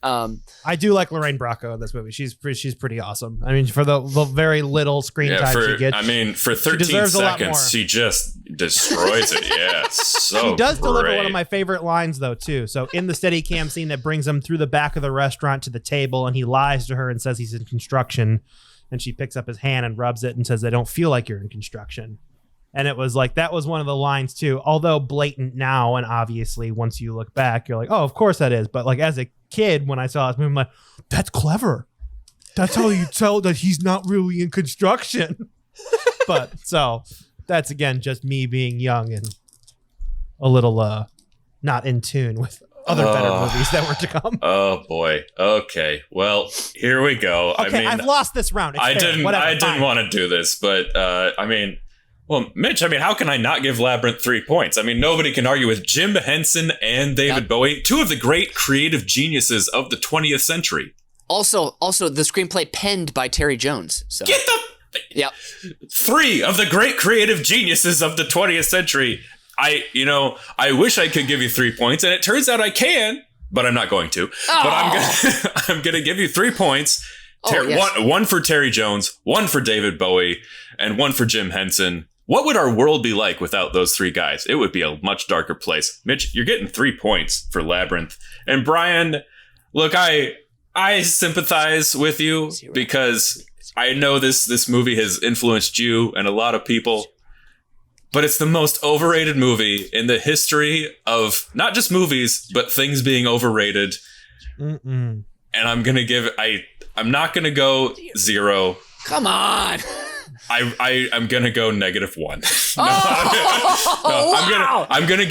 I do like Lorraine Bracco in this movie. She's pretty awesome. I mean, for the very little screen time she gets. I mean, for 13 seconds, she just destroys it. Yeah, so she does great. deliver one of my favorite lines, though, too. So in the Steadicam scene that brings him through the back of the restaurant to the table, and he lies to her and says he's in construction, and she picks up his hand and rubs it and says, "I don't feel like you're in construction." And it was like, that was one of the lines too, although blatant now. And obviously once you look back, you're like, oh, of course that is. But like as a kid, when I saw this movie, I'm like, that's clever. That's how you tell that he's not really in construction. But so that's again, just me being young and a little not in tune with other better movies that were to come. Oh boy. Okay. Well, here we go. Okay, I mean, I've lost this round. It's I fair. didn't. Whatever, I didn't fine. want to do this, but I mean, well, Mitch. I mean, how can I not give Labyrinth 3 points? I mean, nobody can argue with Jim Henson and David Bowie, two of the great creative geniuses of the 20th century. Also, the screenplay penned by Terry Jones. So. Get the. Yep. 3 of the great creative geniuses of the 20th century. I wish I could give you 3 points, and it turns out I can, but I'm not going to. But I'm gonna give you 3 points. One for Terry Jones, 1 for David Bowie, and 1 for Jim Henson. What would our world be like without those 3 guys? It would be a much darker place. Mitch, you're getting 3 points for Labyrinth. And Brian, look, I sympathize with you because I know this movie has influenced you and a lot of people. But it's the most overrated movie in the history of not just movies, but things being overrated. And I'm gonna give I'm not gonna go 0. Come on. I'm gonna go -1. Wow. I'm gonna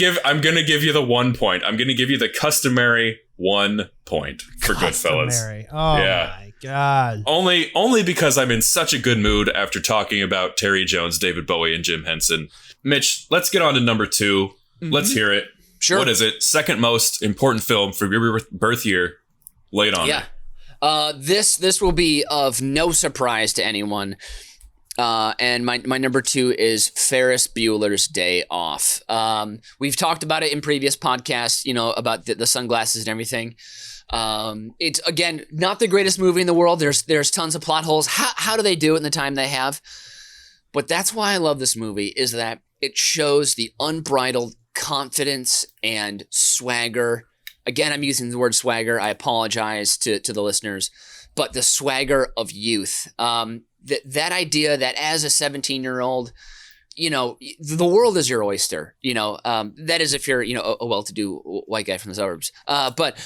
give you the 1 point. I'm gonna give you the customary 1 point for Goodfellas. Oh yeah. my God. Only because I'm in such a good mood after talking about Terry Jones, David Bowie, and Jim Henson. Mitch, let's get on to number 2. Let's hear it. Sure. What is it? Second most important film for your birth year. Lay it on me. This will be of no surprise to anyone. And my number 2 is Ferris Bueller's Day Off. We've talked about it in previous podcasts, about the sunglasses and everything. It's, again, not the greatest movie in the world. There's tons of plot holes. How do they do it in the time they have? But that's why I love this movie, is that it shows the unbridled confidence and swagger. Again, I'm using the word swagger. I apologize to the listeners, but the swagger of youth. That idea that as a 17-year-old, the world is your oyster. That is if you're, a well-to-do white guy from the suburbs. But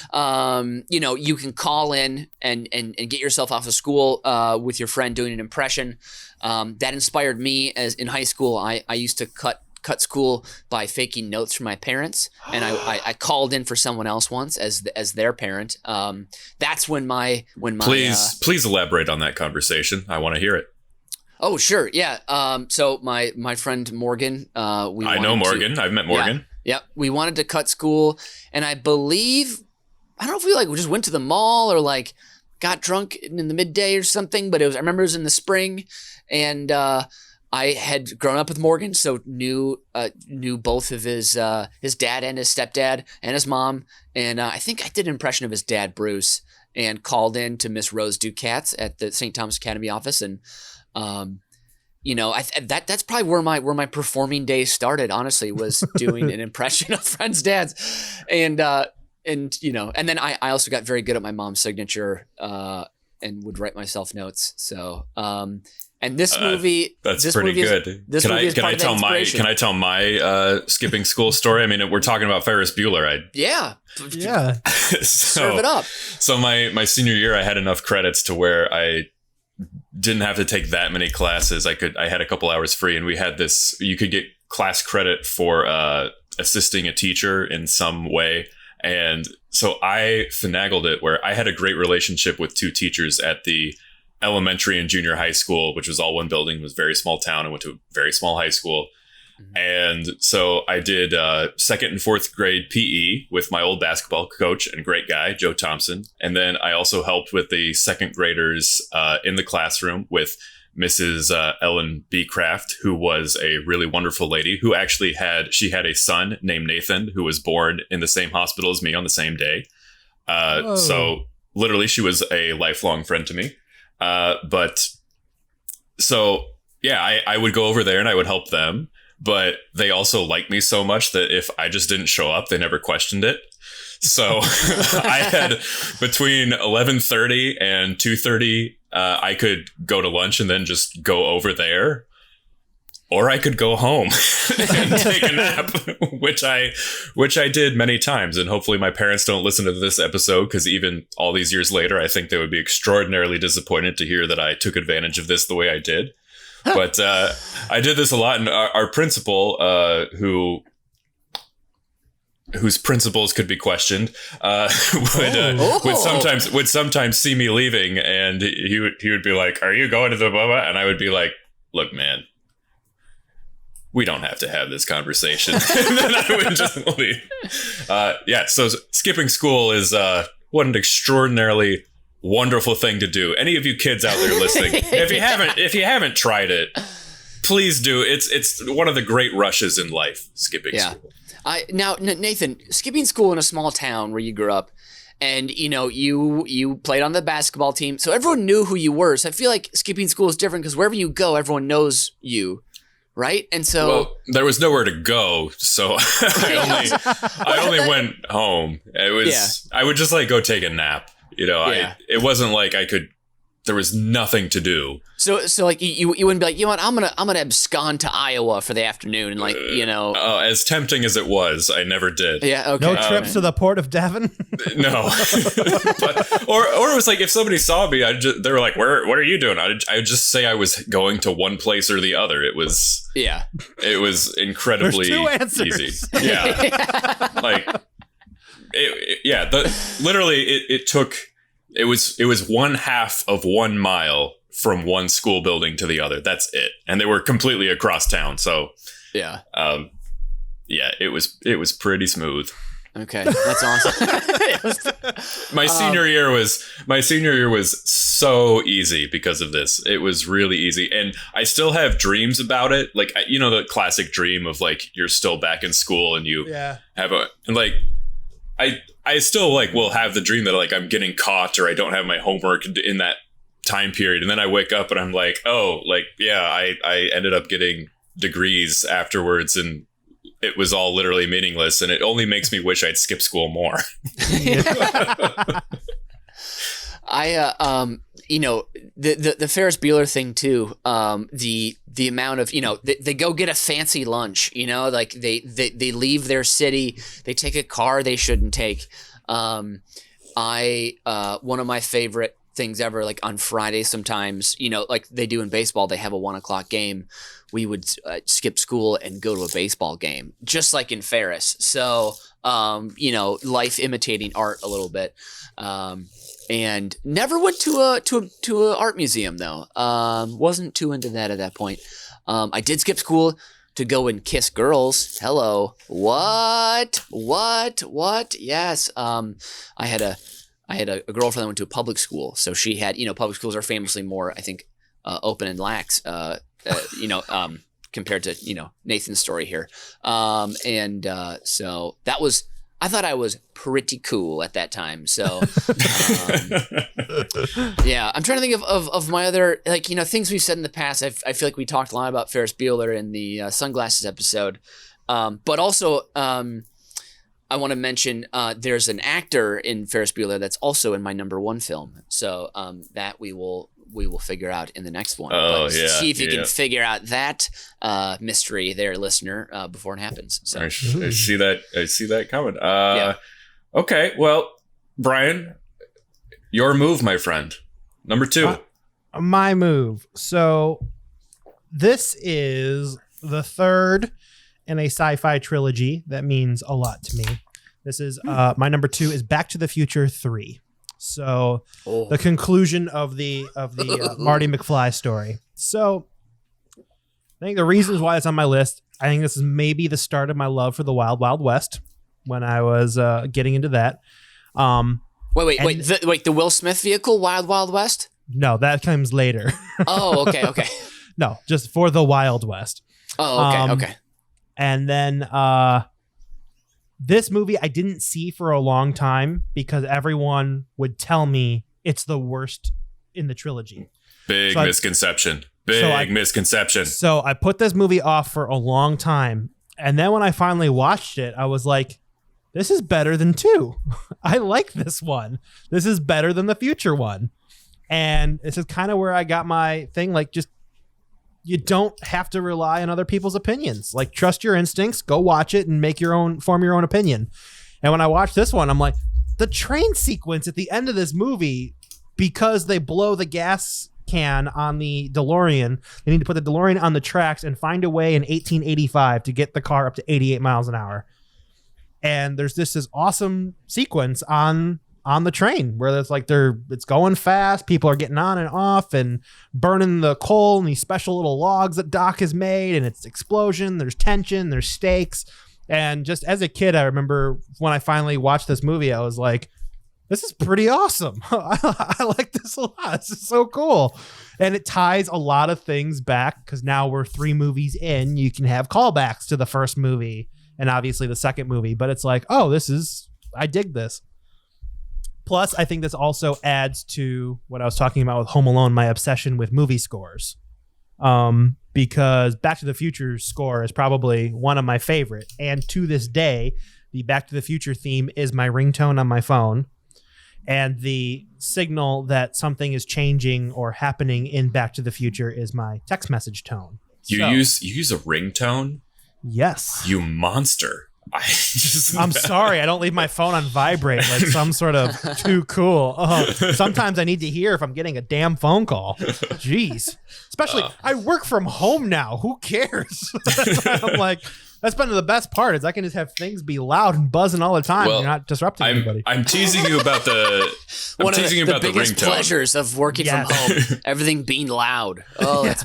you can call in and get yourself off of school with your friend doing an impression. That inspired me as in high school. I used to cut school by faking notes from my parents, and I called in for someone else once as their parent. That's when my please elaborate on that conversation. I want to hear it. Oh, sure. Yeah. So my friend Morgan, I know Morgan. I've met Morgan. Yeah. We wanted to cut school, and I believe, I don't know if we just went to the mall or got drunk in the midday or something, but I remember it was in the spring, and I had grown up with Morgan, so knew both of his dad and his stepdad and his mom, and I think I did an impression of his dad, Bruce, and called in to Miss Rose Ducatz at the St. Thomas Academy office, and that's probably where my performing days started. Honestly, was doing an impression of friends' dads, and then I also got very good at my mom's signature and would write myself notes. So. And this movie, that's pretty good. Can I tell my skipping school story? I mean, we're talking about Ferris Bueller. Yeah. Serve it up. So my senior year, I had enough credits to where I didn't have to take that many classes. I had a couple hours free, and we had this. You could get class credit for assisting a teacher in some way. And so I finagled it where I had a great relationship with 2 teachers at the elementary and junior high school, which was all one building. It was a very small town. I went to a very small high school. And so I did 2nd and 4th grade PE with my old basketball coach and great guy, Joe Thompson. And then I also helped with the 2nd graders in the classroom with Mrs. Ellen B. Kraft, who was a really wonderful lady who actually had a son named Nathan, who was born in the same hospital as me on the same day. So literally she was a lifelong friend to me. But so, yeah, I would go over there and I would help them, but they also liked me so much that if I just didn't show up, they never questioned it. So I had between 11:30 and 2:30, I could go to lunch and then just go over there. or I could go home and take a nap, which I did many times. And hopefully my parents don't listen to this episode, because even all these years later, I think they would be extraordinarily disappointed to hear that I took advantage of this the way I did. But I did this a lot. And our principal, whose principles could be questioned, would sometimes see me leaving, and he would be like, "Are you going to the blah blah?" And I would be like, "Look, man, we don't have to have this conversation." And then I would just leave. So skipping school is what an extraordinarily wonderful thing to do. Any of you kids out there listening, if you haven't tried it, please do. It's one of the great rushes in life, skipping school. Now, Nathan, skipping school in a small town where you grew up, and you played on the basketball team, so everyone knew who you were. So I feel like skipping school is different because wherever you go, everyone knows you, right? And so there was nowhere to go, so I only went home. It was I would just like go take a nap. It wasn't like I could. There was nothing to do. So like you wouldn't be like, you know what, I'm gonna abscond to Iowa for the afternoon, and like as tempting as it was, I never did. Yeah, okay. No trips to the port of Devon. No, or it was like if somebody saw me, they were like, what are you doing? I would just say I was going to one place or the other. It was incredibly There's two answers. Easy. Yeah, like it took. It was 1/2 of 1 mile from one school building to the other. That's it. And they were completely across town. So it was pretty smooth. Okay. That's awesome. My senior year was so easy because of this. It was really easy. And I still have dreams about it. Like, the classic dream of like, you're still back in school and you have I still like will have the dream that like I'm getting caught or I don't have my homework in that time period, and then I wake up and I'm like, oh, like I ended up getting degrees afterwards, and it was all literally meaningless, and it only makes me wish I'd skip school more. The Ferris Bueller thing too. The amount of they go get a fancy lunch. Like they leave their city. They take a car they shouldn't take. One of my favorite things ever. Like on Friday, sometimes like they do in baseball, they have a 1:00 game. We would skip school and go to a baseball game, just like in Ferris. So life imitating art a little bit. And never went to a art museum though. Wasn't too into that at that point. I did skip school to go and kiss girls. Hello. What? Yes. I had a girlfriend that went to a public school, so she had public schools are famously more, I think, open and lax. Compared to Nathan's story here. So that was. I thought I was pretty cool at that time. So, I'm trying to think of my other, things we've said in the past. I feel like we talked a lot about Ferris Bueller in the sunglasses episode. But also, I want to mention there's an actor in Ferris Bueller that's also in my number 1 film. So that we will figure out in the next one. See if you can figure out that mystery there, listener, before it happens. So I see that coming. Okay, well, Brian, your move, my friend. Number 2. My move. So this is the third in a sci-fi trilogy that means a lot to me. This is my number 2 is Back to the Future 3. So the conclusion of the Marty McFly story. So I think the reasons why it's on my list, I think this is maybe the start of my love for the Wild Wild West when I was getting into that. Wait, the Will Smith vehicle, Wild Wild West? No, that comes later. Oh, okay. No, just for the Wild West. Oh, okay. And then this movie I didn't see for a long time because everyone would tell me it's the worst in the trilogy. Big misconception. So I put this movie off for a long time. And then when I finally watched it, I was like, this is better than 2. I like this one. This is better than the future one. And this is kind of where I got my thing. Like, just you don't have to rely on other people's opinions. Like, trust your instincts, go watch it and form your own opinion. And when I watched this one, I'm like, the train sequence at the end of this movie, because they blow the gas can on the DeLorean, they need to put the DeLorean on the tracks and find a way in 1885 to get the car up to 88 miles an hour. And there's this awesome sequence on the train where it's like it's going fast, people are getting on and off and burning the coal and these special little logs that Doc has made, and it's explosion, there's tension, there's stakes. And just as a kid, I remember when I finally watched this movie, I was like, this is pretty awesome. I like this a lot. This is so cool. And it ties a lot of things back because now we're 3 movies in. You can have callbacks to the first movie and obviously the second movie. But it's like, oh, I dig this. Plus, I think this also adds to what I was talking about with Home Alone, my obsession with movie scores. Because Back to the Future score is probably one of my favorite. And to this day, the Back to the Future theme is my ringtone on my phone. And the signal that something is changing or happening in Back to the Future is my text message tone. You use a ringtone? Yes. You monster. I'm sorry. I don't leave my phone on vibrate like some sort of too cool. Sometimes I need to hear if I'm getting a damn phone call. Jeez. Especially, I work from home now. Who cares? I'm like, that's been the best part is I can just have things be loud and buzzing all the time. Well, you're not disrupting anybody. I'm teasing you about the one of the biggest ringtone. Pleasures of working from home. Everything being loud. Oh, yes.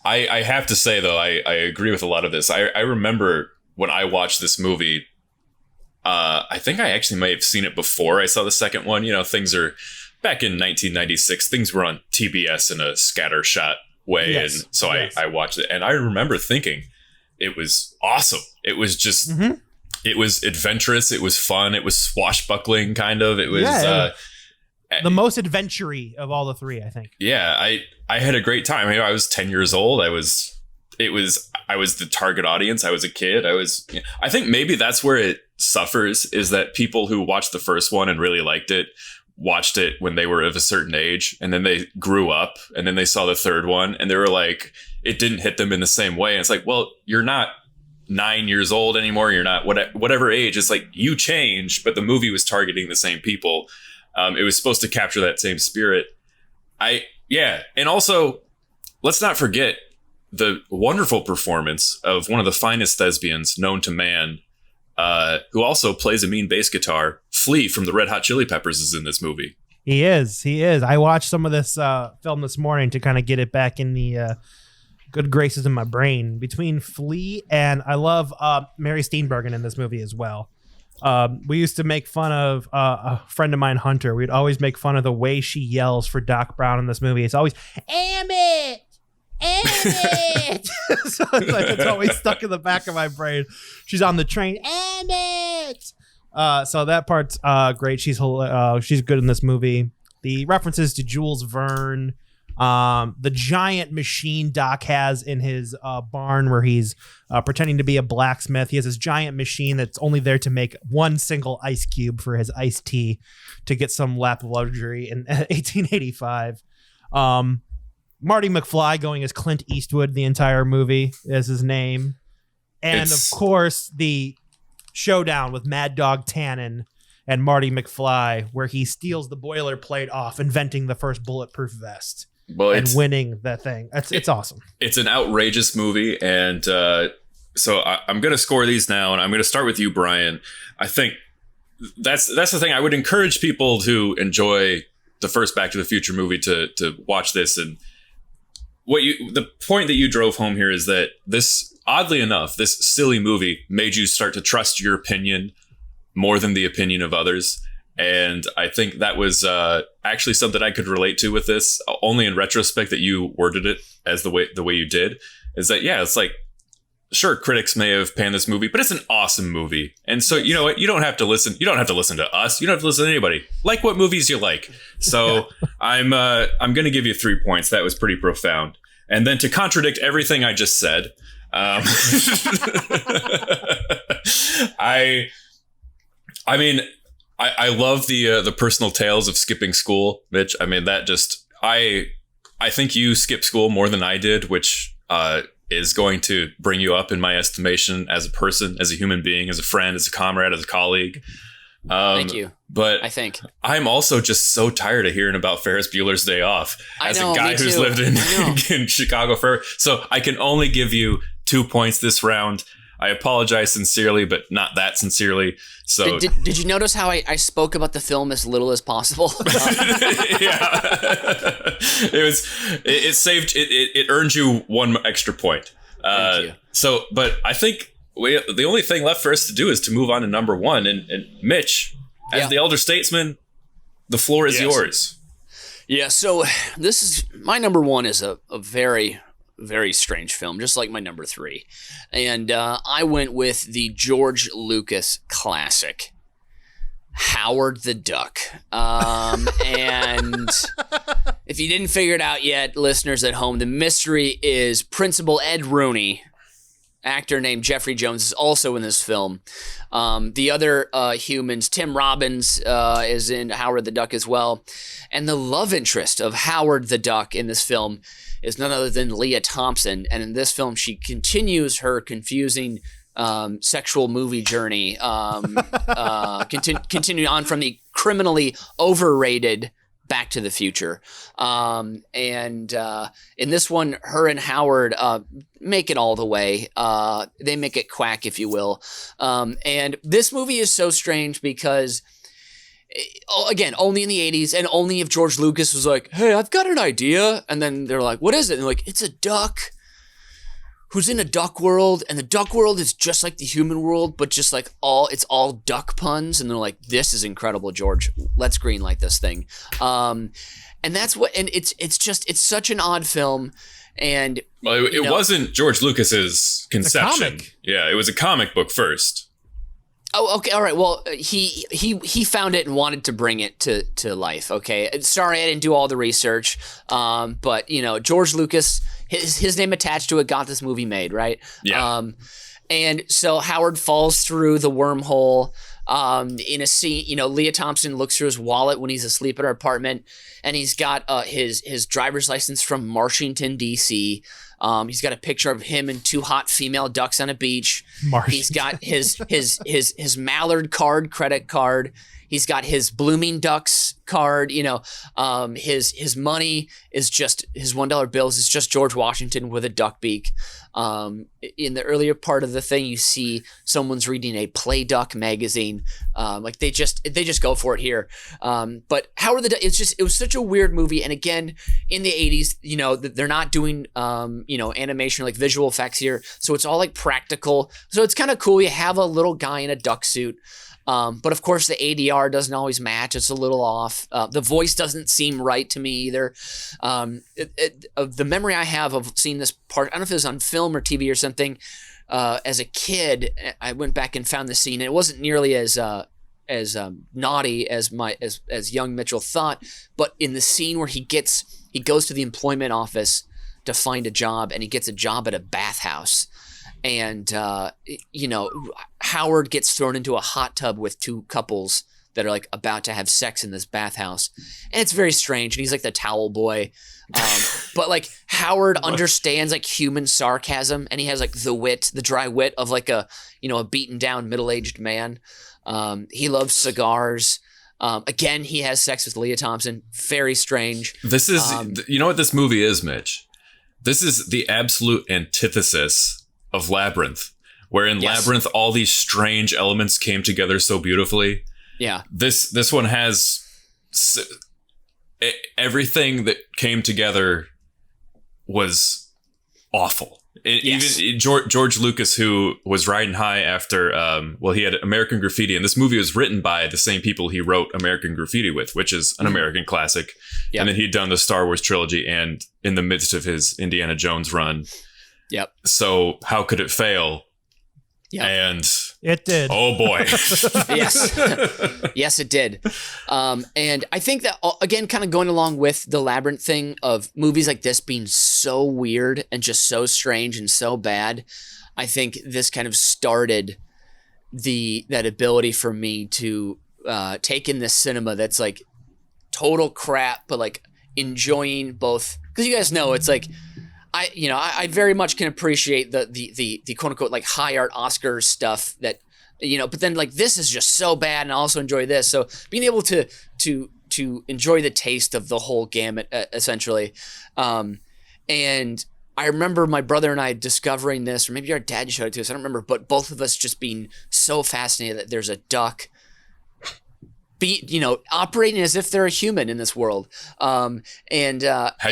I have to say though, I agree with a lot of this. I remember when I watched this movie, I think I actually may have seen it before I saw the second one. You know, things are back in 1996. Things were on TBS in a scattershot way, and so I watched it, and I remember thinking it was awesome. It was just, it was adventurous. It was fun. It was swashbuckling, kind of. It was the most adventure-y of all the 3, I think. Yeah, I had a great time. I was 10 years old. I was the target audience. I was a kid. I think maybe that's where it suffers, is that people who watched the first one and really liked it watched it when they were of a certain age, and then they grew up and then they saw the third one and they were like, it didn't hit them in the same way. And it's like, well, you're not 9 years old anymore. You're not whatever age. It's like you changed, but the movie was targeting the same people. It was supposed to capture that same spirit. And also, let's not forget the wonderful performance of one of the finest thespians known to man, who also plays a mean bass guitar. Flea from the Red Hot Chili Peppers is in this movie. He is. I watched some of this film this morning to kind of get it back in the good graces in my brain. Between Flea and I love Mary Steenburgen in this movie as well. We used to make fun of a friend of mine, Hunter. We'd always make fun of the way she yells for Doc Brown in this movie. It's always, Emmett! Emmett! So it's always stuck in the back of my brain. She's on the train, Emmett! So that part's great. She's good in this movie. The references to Jules Verne, the giant machine Doc has in his barn where he's pretending to be a blacksmith. He has this giant machine that's only there to make one single ice cube for his iced tea to get some lap of luxury in 1885. Marty McFly going as Clint Eastwood the entire movie is his name. And of course, the showdown with Mad Dog Tannen and Marty McFly, where he steals the boilerplate off, inventing the first bulletproof vest and winning that thing. It's awesome. It's an outrageous movie. And so I'm going to score these now, and I'm going to start with you, Brian. I think that's the thing. I would encourage people to enjoy the first Back to the Future movie to watch this. And the point that you drove home here is that this, oddly enough, this silly movie made you start to trust your opinion more than the opinion of others. And I think that was actually something I could relate to with this, only in retrospect that you worded it as the way you did, is that, yeah, it's like, sure, critics may have panned this movie, but it's an awesome movie. And so, you know what? You don't have to listen to us. You don't have to listen to anybody. Like what movies you like. So I'm going to give you 3 points. That was pretty profound. And then to contradict everything I just said, I mean, I love the personal tales of skipping school, Mitch. I mean, that just, I I think you skipped school more than I did, which is going to bring you up in my estimation as a person, as a human being, as a friend, as a comrade, as a colleague. Thank you. But I think I'm also just so tired of hearing about Ferris Bueller's Day Off as a guy who's lived in Chicago forever. So I can only give you 2 points this round. I apologize sincerely, but not that sincerely. So did you notice how I spoke about the film as little as possible? Yeah, it earned you 1 extra point. Thank you. So, but I think the only thing left for us to do is to move on to number 1. And Mitch, as the elder statesman, the floor is yours. Yeah. So this is my number 1 is a very, very strange film, just like my number 3. And I went with the George Lucas classic, Howard the Duck. And if you didn't figure it out yet, listeners at home, the mystery is Principal Ed Rooney, actor named Jeffrey Jones, is also in this film. The other humans, Tim Robbins is in Howard the Duck as well. And the love interest of Howard the Duck in this film is none other than Leah Thompson. And in this film, she continues her confusing sexual movie journey, continuing on from the criminally overrated Back to the Future. And in this one, her and Howard make it all the way. They make it quack, if you will. And this movie is so strange because, again, only in the 80s and only if George Lucas was like, hey, I've got an idea. And then they're like, what is it? And they're like, it's a duck who's in a duck world, and the duck world is just like the human world, but just like it's all duck puns. And they're like, this is incredible, George. Let's greenlight this thing. And that's what, and it's such an odd film. And it wasn't George Lucas's conception. comic. Yeah, it was a comic book first. Oh, okay. All right. Well, he found it and wanted to bring it to life. Okay. Sorry, I didn't do all the research. But George Lucas, his name attached to it, got this movie made, right? Yeah. And so Howard falls through the wormhole. In a scene, Leah Thompson looks through his wallet when he's asleep at her apartment, and he's got his driver's license from Washington, D.C. He's got a picture of him and 2 hot female ducks on a beach. He's got his Mallard credit card. He's got his Blooming Ducks card. His money is just his $1 bills is just George Washington with a duck beak. In the earlier part of the thing, you see someone's reading a Play Duck magazine. Like they just go for it here. But Howard the Duck, it was such a weird movie. And again, in the 80s, they're not doing animation, like visual effects here, so it's all like practical. So it's kind of cool. You have a little guy in a duck suit. But of course the ADR doesn't always match. It's a little off. The voice doesn't seem right to me either. The memory I have of seeing this part, I don't know if it was on film or TV or something. As a kid, I went back and found the scene, and it wasn't nearly as naughty as young Mitchell thought. But in the scene where he goes to the employment office to find a job, and he gets a job at a bathhouse. And, Howard gets thrown into a hot tub with 2 couples that are like about to have sex in this bathhouse. And it's very strange. And he's like the towel boy. But like Howard understands like human sarcasm, and he has like the dry wit of like a beaten down middle-aged man. He loves cigars. Again, he has sex with Leah Thompson. Very strange. This is, you know what this movie is, Mitch? This is the absolute antithesis of Labyrinth, where in Labyrinth all these strange elements came together so beautifully. Yeah. This one has everything that came together was awful. Even George Lucas, who was riding high after, he had American Graffiti, and this movie was written by the same people he wrote American Graffiti with, which is an American classic. Yep. And then he'd done the Star Wars trilogy, and in the midst of his Indiana Jones run. Yep. So how could it fail? Yep. And it did. Oh boy. Yes. Yes, it did. And I think that, again, kind of going along with the Labyrinth thing of movies like this being so weird and just so strange and so bad, I think this kind of started that ability for me to take in this cinema that's like total crap, but like enjoying both, because you guys know it's like I very much can appreciate the quote unquote like high art Oscars stuff that but then like this is just so bad, and I also enjoy this. So being able to enjoy the taste of the whole gamut essentially, and I remember my brother and I discovering this, or maybe our dad showed it to us. I don't remember, but both of us just being so fascinated that there's a duck operating as if they're a human in this world. Had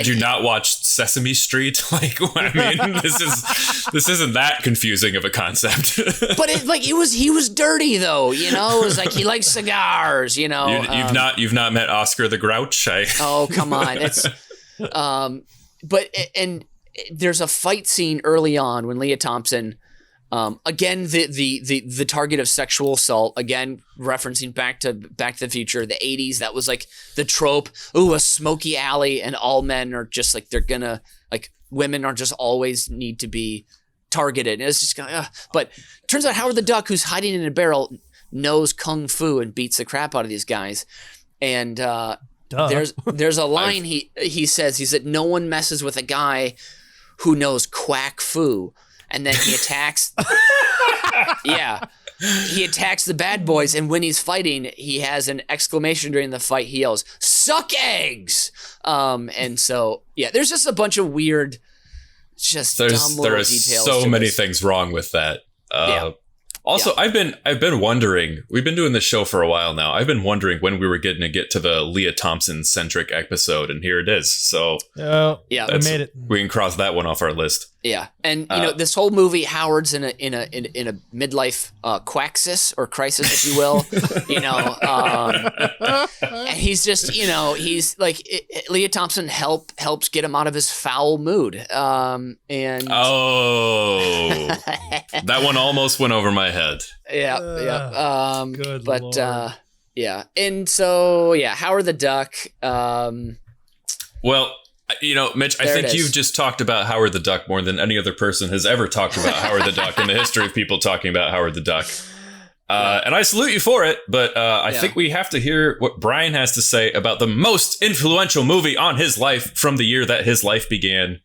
you not watched Sesame Street? Like, I mean, this isn't that confusing of a concept. But he was dirty though, it was like he likes cigars, You've not met Oscar the Grouch. Oh, come on. It's there's a fight scene early on when Leah Thompson, again, the target of sexual assault, again, referencing Back to the Future, the 80s, that was like the trope. Ooh, a smoky alley, and all men are just like, they're gonna, like, women are just always need to be targeted. And it's just gonna, but turns out Howard the Duck, who's hiding in a barrel, knows Kung Fu and beats the crap out of these guys. And there's a line he said, no one messes with a guy who knows Quack Fu. And then he attacks. He attacks the bad boys, and when he's fighting, he has an exclamation during the fight. He yells, "Suck eggs!" And so there's just a bunch of weird, just dumb little there details. There are so many things wrong with that. Also, I've been wondering. We've been doing this show for a while now. I've been wondering when we were getting to get to the Leah Thompson centric episode, and here it is. So we made it. We can cross that one off our list. Yeah, and this whole movie, Howard's in a midlife quaxis or crisis, if you will. And he's just he's like Leah Thompson helps get him out of his foul mood. And that one almost went over my head. Good but Lord. and so Howard the Duck. Well, Mitch, I think you've just talked about Howard the Duck more than any other person has ever talked about Howard the Duck in the history of people talking about Howard the Duck. And I salute you for it, but I think we have to hear what Brian has to say about the most influential movie on his life from the year that his life began.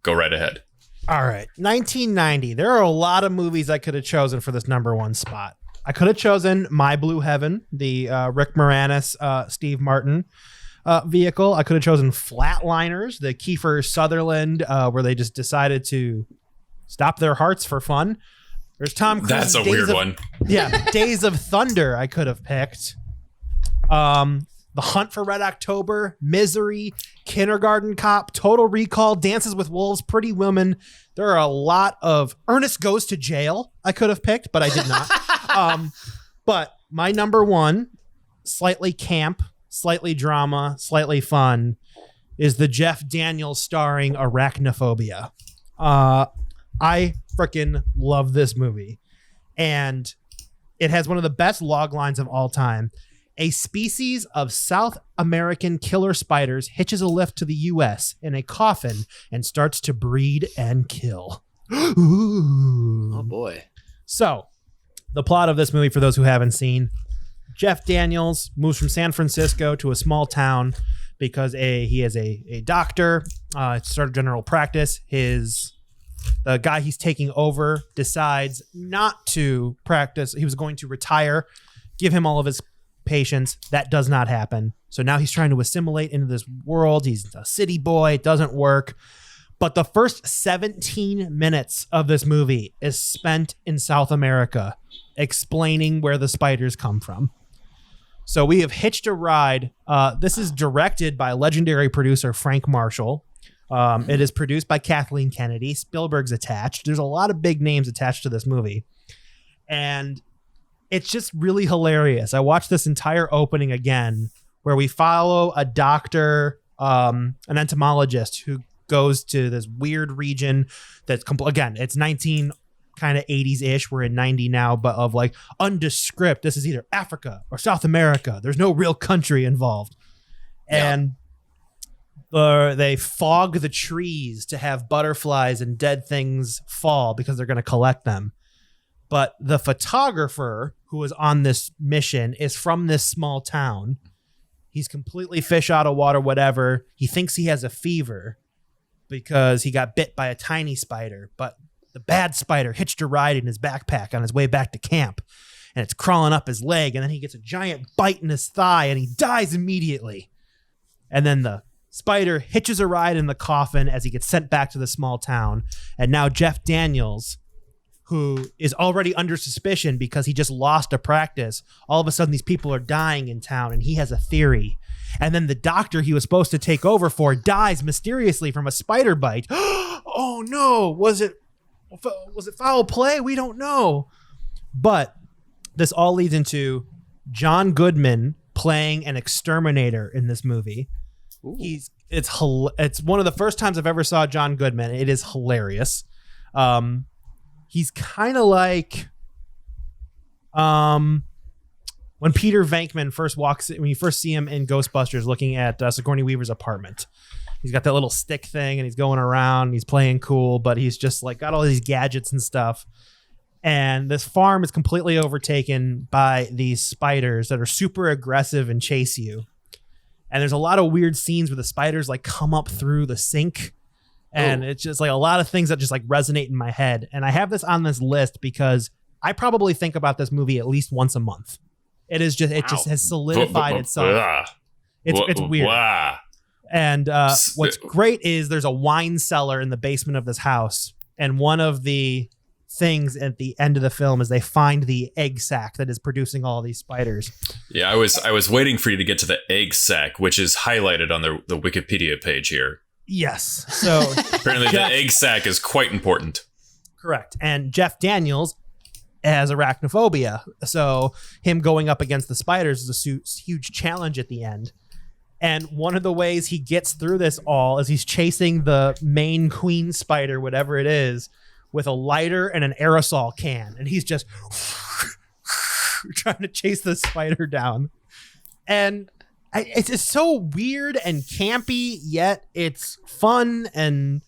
Go right ahead. All right. 1990. There are a lot of movies I could have chosen for this number one spot. I could have chosen My Blue Heaven, the Rick Moranis, Steve Martin vehicle. I could have chosen Flatliners, the Kiefer Sutherland, where they just decided to stop their hearts for fun. There's Tom Cruise. That's a weird one. Yeah, Days of Thunder I could have picked. The Hunt for Red October, Misery, Kindergarten Cop, Total Recall, Dances with Wolves, Pretty Women. There are a lot of Ernest Goes to Jail I could have picked, but I did not. But my number one, slightly camp, slightly drama, slightly fun, is the Jeff Daniels starring Arachnophobia. I freaking love this movie. And it has one of the best log lines of all time. A species of South American killer spiders hitches a lift to the U.S. in a coffin and starts to breed and kill. Ooh. Oh, boy. So, the plot of this movie, for those who haven't seen, Jeff Daniels moves from San Francisco to a small town because he is a doctor, started general practice. The guy he's taking over decides not to practice. He was going to retire, give him all of his patients. That does not happen. So now he's trying to assimilate into this world. He's a city boy. It doesn't work. But the first 17 minutes of this movie is spent in South America explaining where the spiders come from. So we have hitched a ride. This is directed by legendary producer Frank Marshall. It is produced by Kathleen Kennedy. Spielberg's attached. There's a lot of big names attached to this movie. And it's just really hilarious. I watched this entire opening again where we follow a doctor, an entomologist who goes to this weird region that's, again, it's 19 kind of 80s-ish. We're in 90 now, but of like undescript. This is either Africa or South America. There's no real country involved. And they fog the trees to have butterflies and dead things fall because they're going to collect them. But the photographer who is on this mission is from this small town. He's completely fish out of water, whatever. He thinks he has a fever because he got bit by a tiny spider, but the bad spider hitched a ride in his backpack on his way back to camp, and it's crawling up his leg, and then he gets a giant bite in his thigh, and he dies immediately. And then the spider hitches a ride in the coffin as he gets sent back to the small town, and now Jeff Daniels, who is already under suspicion because he just lost a practice. All of a sudden, these people are dying in town, and he has a theory. And then the doctor he was supposed to take over for dies mysteriously from a spider bite. Oh no, was it foul play? We don't know. But this all leads into John Goodman playing an exterminator in this movie. Ooh. It's one of the first times I've ever saw John Goodman. It is hilarious. He's kind of like when Peter Venkman first walks in, when you first see him in Ghostbusters looking at Sigourney Weaver's apartment. He's got that little stick thing and he's going around and he's playing cool, but he's just like got all these gadgets and stuff. And this farm is completely overtaken by these spiders that are super aggressive and chase you. And there's a lot of weird scenes where the spiders like come up through the sink. And It's just like a lot of things that just like resonate in my head. And I have this on this list because I probably think about this movie at least once a month. It just has solidified itself. It's weird. And what's great is there's a wine cellar in the basement of this house. And one of the things at the end of the film is they find the egg sac that is producing all these spiders. Yeah, I was waiting for you to get to the egg sac, which is highlighted on the Wikipedia page here. Yes. So apparently the egg sac is quite important. Correct. And Jeff Daniels has arachnophobia. So him going up against the spiders is a huge challenge at the end. And one of the ways he gets through this all is he's chasing the main queen spider, whatever it is, with a lighter and an aerosol can. And he's just trying to chase the spider down. And it's just so weird and campy, yet it's fun. And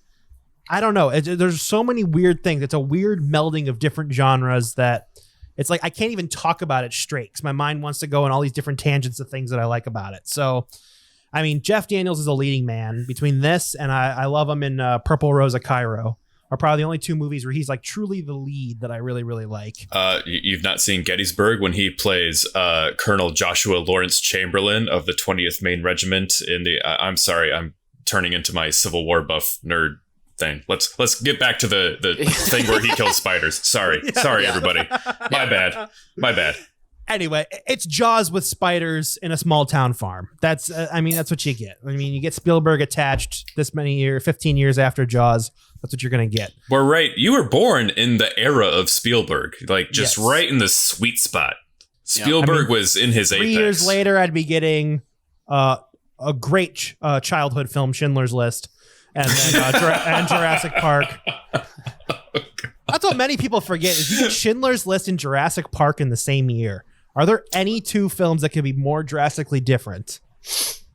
I don't know. There's so many weird things. It's a weird melding of different genres that it's like I can't even talk about it straight because my mind wants to go in all these different tangents of things that I like about it. So, I mean, Jeff Daniels is a leading man. Between this and I love him in Purple Rose of Cairo are probably the only two movies where he's like truly the lead that I really, really like. You've not seen Gettysburg when he plays Colonel Joshua Lawrence Chamberlain of the 20th Maine Regiment in the I'm sorry, I'm turning into my Civil War buff nerd thing. Let's get back to the thing where he kills spiders. Sorry, everybody. My bad. Anyway, it's Jaws with spiders in a small town farm. That's that's what you get. I mean, you get Spielberg attached 15 years after Jaws. That's what you're going to get. We're right. You were born in the era of Spielberg, like just right in the sweet spot. Spielberg was in his 3 apex. years later, I'd be getting a great childhood film, Schindler's List, and then and Jurassic Park. That's what many people forget is you get Schindler's List and Jurassic Park in the same year. Are there any two films that could be more drastically different?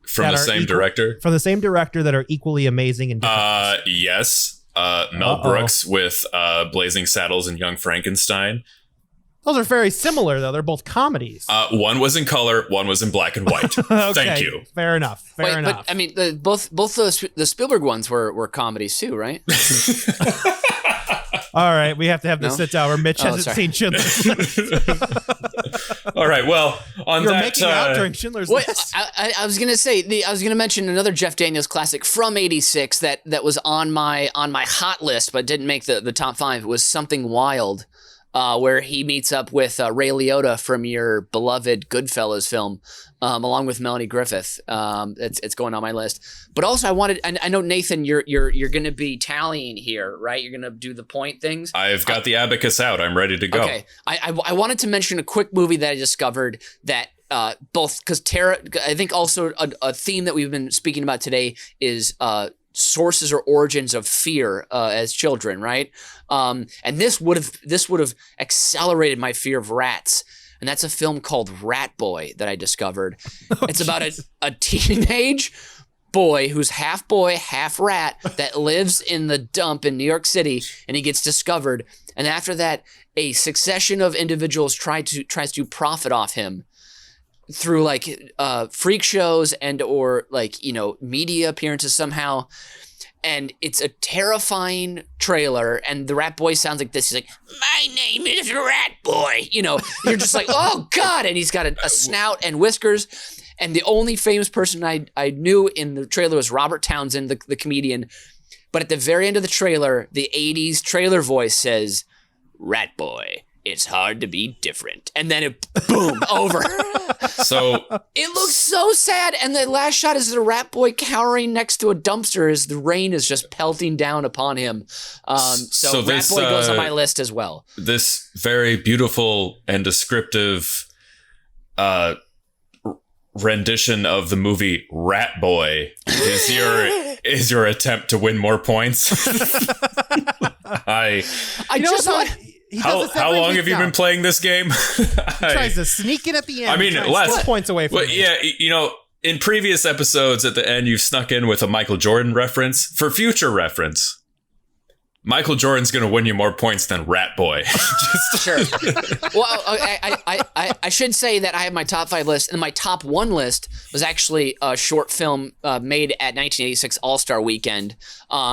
From the same director? From the same director that are equally amazing and different? Yes. Mel Brooks with Blazing Saddles and Young Frankenstein. Those are very similar, though. They're both comedies. One was in color, one was in black and white. Okay, thank you. Fair enough. Fair enough. But I mean, both the Spielberg ones were comedies too, right? All right, we have to have this sit down where Mitch hasn't seen Schindler's List. All right, well, on You're that, making out during Schindler's List. I was gonna say I was gonna mention another Jeff Daniels classic from '86 that was on my hot list but didn't make the top 5. It was Something Wild, where he meets up with Ray Liotta from your beloved Goodfellas film, along with Melanie Griffith. It's going on my list. But also, I know Nathan, you're going to be tallying here, right? You're going to do the point things. I've got the abacus out. I'm ready to go. Okay. I wanted to mention a quick movie that I discovered that both because Tara, I think also a theme that we've been speaking about today is sources or origins of fear as children, right? And this would have accelerated my fear of rats. And that's a film called Rat Boy that I discovered. It's about a teenage boy who's half boy, half rat that lives in the dump in New York City, and he gets discovered. And after that, a succession of individuals tries to profit off him. through like freak shows and or like, you know, media appearances somehow. And it's a terrifying trailer, and the Rat Boy sounds like this. He's like, "My name is Rat Boy." You know, you're just like, "Oh God!" And he's got a snout and whiskers. And the only famous person I knew in the trailer was Robert Townsend, the comedian. But at the very end of the trailer, the '80s trailer voice says, "Rat Boy, it's hard to be different." And then it, boom, over. So it looks so sad. And the last shot is the Rat Boy cowering next to a dumpster as the rain is just pelting down upon him. So Rat this, Boy goes on my list as well. This very beautiful and descriptive rendition of the movie Rat Boy is your attempt to win more points. How long have you been playing this game? He tries to sneak in at the end. I mean, less 4 points away from me. Yeah, you know, in previous episodes at the end, you've snuck in with a Michael Jordan reference. For future reference, Michael Jordan's going to win you more points than Rat Boy. Sure. Well, I should say that I have my top 5 list, and my top 1 list was actually a short film made at 1986 All-Star Weekend,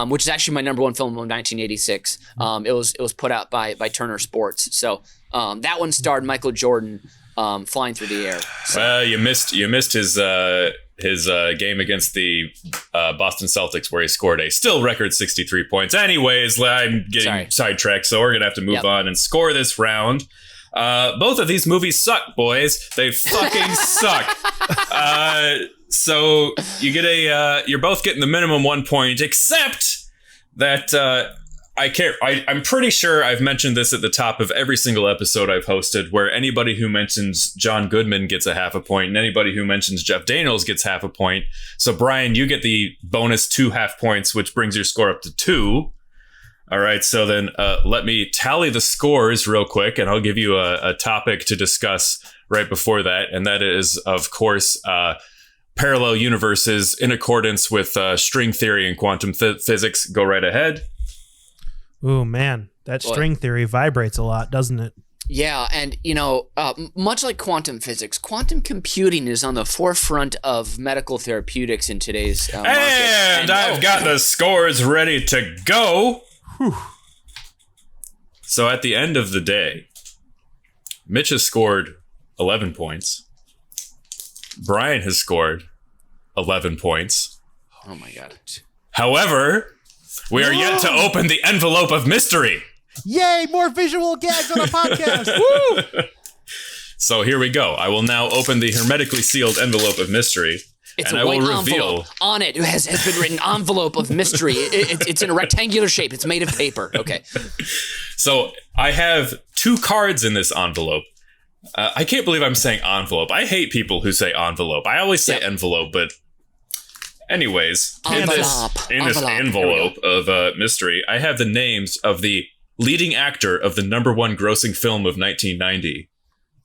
which is actually my number 1 film of 1986. It was put out by Turner Sports. So that one starred Michael Jordan flying through the air. So. Well, you missed his game against the Boston Celtics, where he scored a still record 63 points. Anyways, I'm getting sidetracked, so we're gonna have to move on and score this round. Both of these movies suck, boys. They fucking suck. So you get you're both getting the minimum 1 point, except that I'm pretty sure I've mentioned this at the top of every single episode I've hosted, where anybody who mentions John Goodman gets a half a point, and anybody who mentions Jeff Daniels gets half a point. So Brian, you get the bonus 2 half points, which brings your score up to 2. All right, so then let me tally the scores real quick, and I'll give you a topic to discuss right before that, and that is, of course, parallel universes in accordance with string theory and quantum physics. Go right ahead. Ooh, man, that string theory vibrates a lot, doesn't it? Yeah, and, you know, much like quantum physics, quantum computing is on the forefront of medical therapeutics in today's market. And I've got the scores ready to go. Whew. So at the end of the day, Mitch has scored 11 points. Brian has scored 11 points. Oh, my God. However, we are yet to open the envelope of mystery. Yay, more visual gags on a podcast. Woo! So here we go. I will now open the hermetically sealed envelope of mystery. It's and a I white will reveal. Envelope. On it has been written envelope of mystery. It's in a rectangular shape. It's made of paper. Okay. So I have 2 cards in this envelope. I can't believe I'm saying envelope. I hate people who say envelope. I always say envelope, but anyways, in this envelope of mystery, I have the names of the leading actor of the number 1 grossing film of 1990,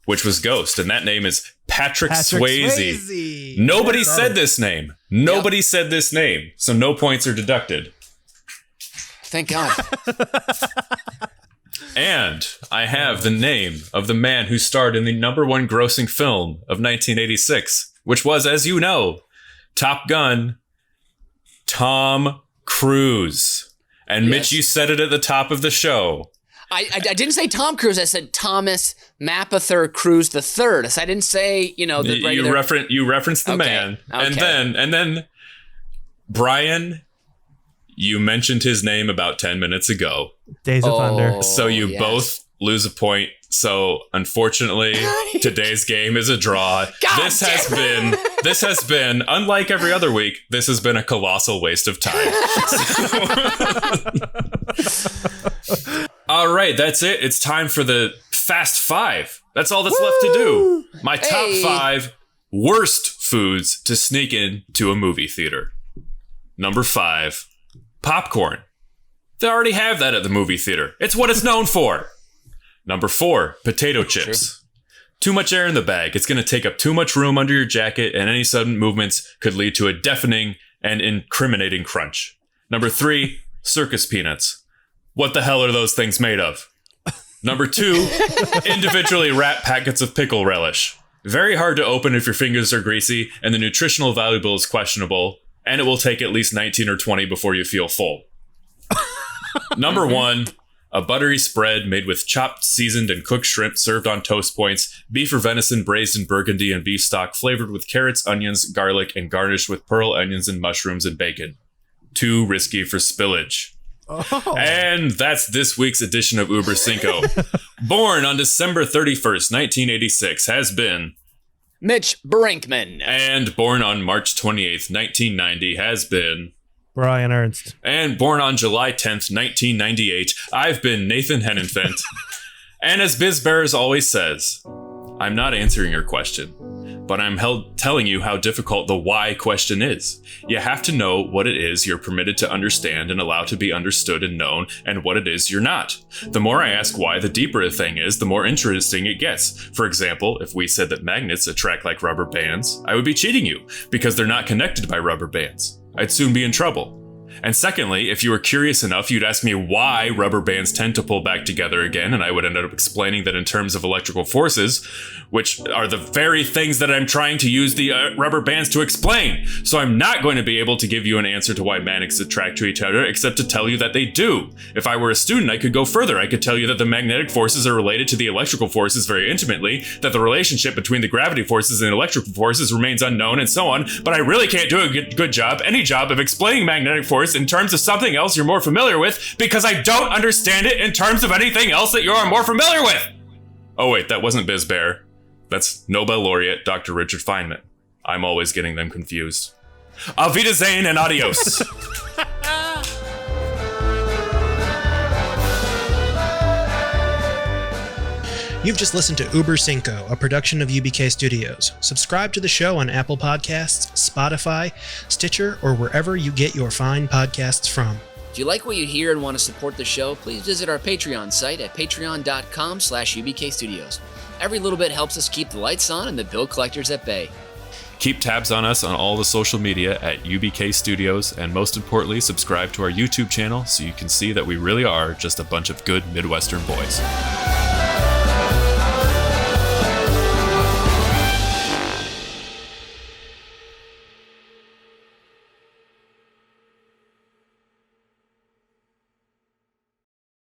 which was Ghost, and that name is Patrick Swayze. Nobody said this name. Nobody said this name, so no points are deducted. Thank God. And I have the name of the man who starred in the number 1 grossing film of 1986, which was, as you know, Top Gun, Tom Cruise. And Mitch, you said it at the top of the show. I didn't say Tom Cruise. I said Thomas Mapother Cruise III. So I didn't say, you know, the regular. You referenced the man. Okay. And then Brian, you mentioned his name about 10 minutes ago. Days of Thunder. So you both lose a point. So unfortunately, today's game is a draw. This has been, unlike every other week, this has been a colossal waste of time. All right, that's it. It's time for the Fast 5. That's all that's left to do. My top 5 worst foods to sneak into a movie theater. Number 5, popcorn. They already have that at the movie theater. It's what it's known for. Number 4, potato chips. Too much air in the bag. It's going to take up too much room under your jacket, and any sudden movements could lead to a deafening and incriminating crunch. Number 3, circus peanuts. What the hell are those things made of? Number 2, individually wrapped packets of pickle relish. Very hard to open if your fingers are greasy, and the nutritional value is questionable, and it will take at least 19 or 20 before you feel full. Number 1, a buttery spread made with chopped, seasoned, and cooked shrimp served on toast points, beef or venison braised in burgundy and beef stock flavored with carrots, onions, garlic, and garnished with pearl onions and mushrooms and bacon. Too risky for spillage. Oh. And that's this week's edition of Uber Cinco. Born on December 31st, 1986, has been Mitch Brinkman. And born on March 28th, 1990, has been Brian Ernst. And born on July 10th, 1998, I've been Nathan Henenfent. And as Biz Bears always says, I'm not answering your question, but I'm telling you how difficult the why question is. You have to know what it is you're permitted to understand and allow to be understood and known, and what it is you're not. The more I ask why, the deeper a thing is, the more interesting it gets. For example, if we said that magnets attract like rubber bands, I would be cheating you, because they're not connected by rubber bands. I'd soon be in trouble. And secondly, if you were curious enough, you'd ask me why rubber bands tend to pull back together again, and I would end up explaining that in terms of electrical forces, which are the very things that I'm trying to use the rubber bands to explain. So I'm not going to be able to give you an answer to why magnets attract to each other, except to tell you that they do. If I were a student, I could go further. I could tell you that the magnetic forces are related to the electrical forces very intimately, that the relationship between the gravity forces and electrical forces remains unknown, and so on, but I really can't do a good job, any job, of explaining magnetic force in terms of something else you're more familiar with, because I don't understand it in terms of anything else that you're more familiar with. Oh wait, that wasn't Biz Bear. That's Nobel laureate Dr. Richard Feynman. I'm always getting them confused. Auf Wiedersehen and adios. You've just listened to Uber Cinco, a production of UBK Studios. Subscribe to the show on Apple Podcasts, Spotify, Stitcher, or wherever you get your fine podcasts from. If you like what you hear and want to support the show, please visit our Patreon site at patreon.com/UBK Studios. Every little bit helps us keep the lights on and the bill collectors at bay. Keep tabs on us on all the social media at UBK Studios, and most importantly, subscribe to our YouTube channel so you can see that we really are just a bunch of good Midwestern boys.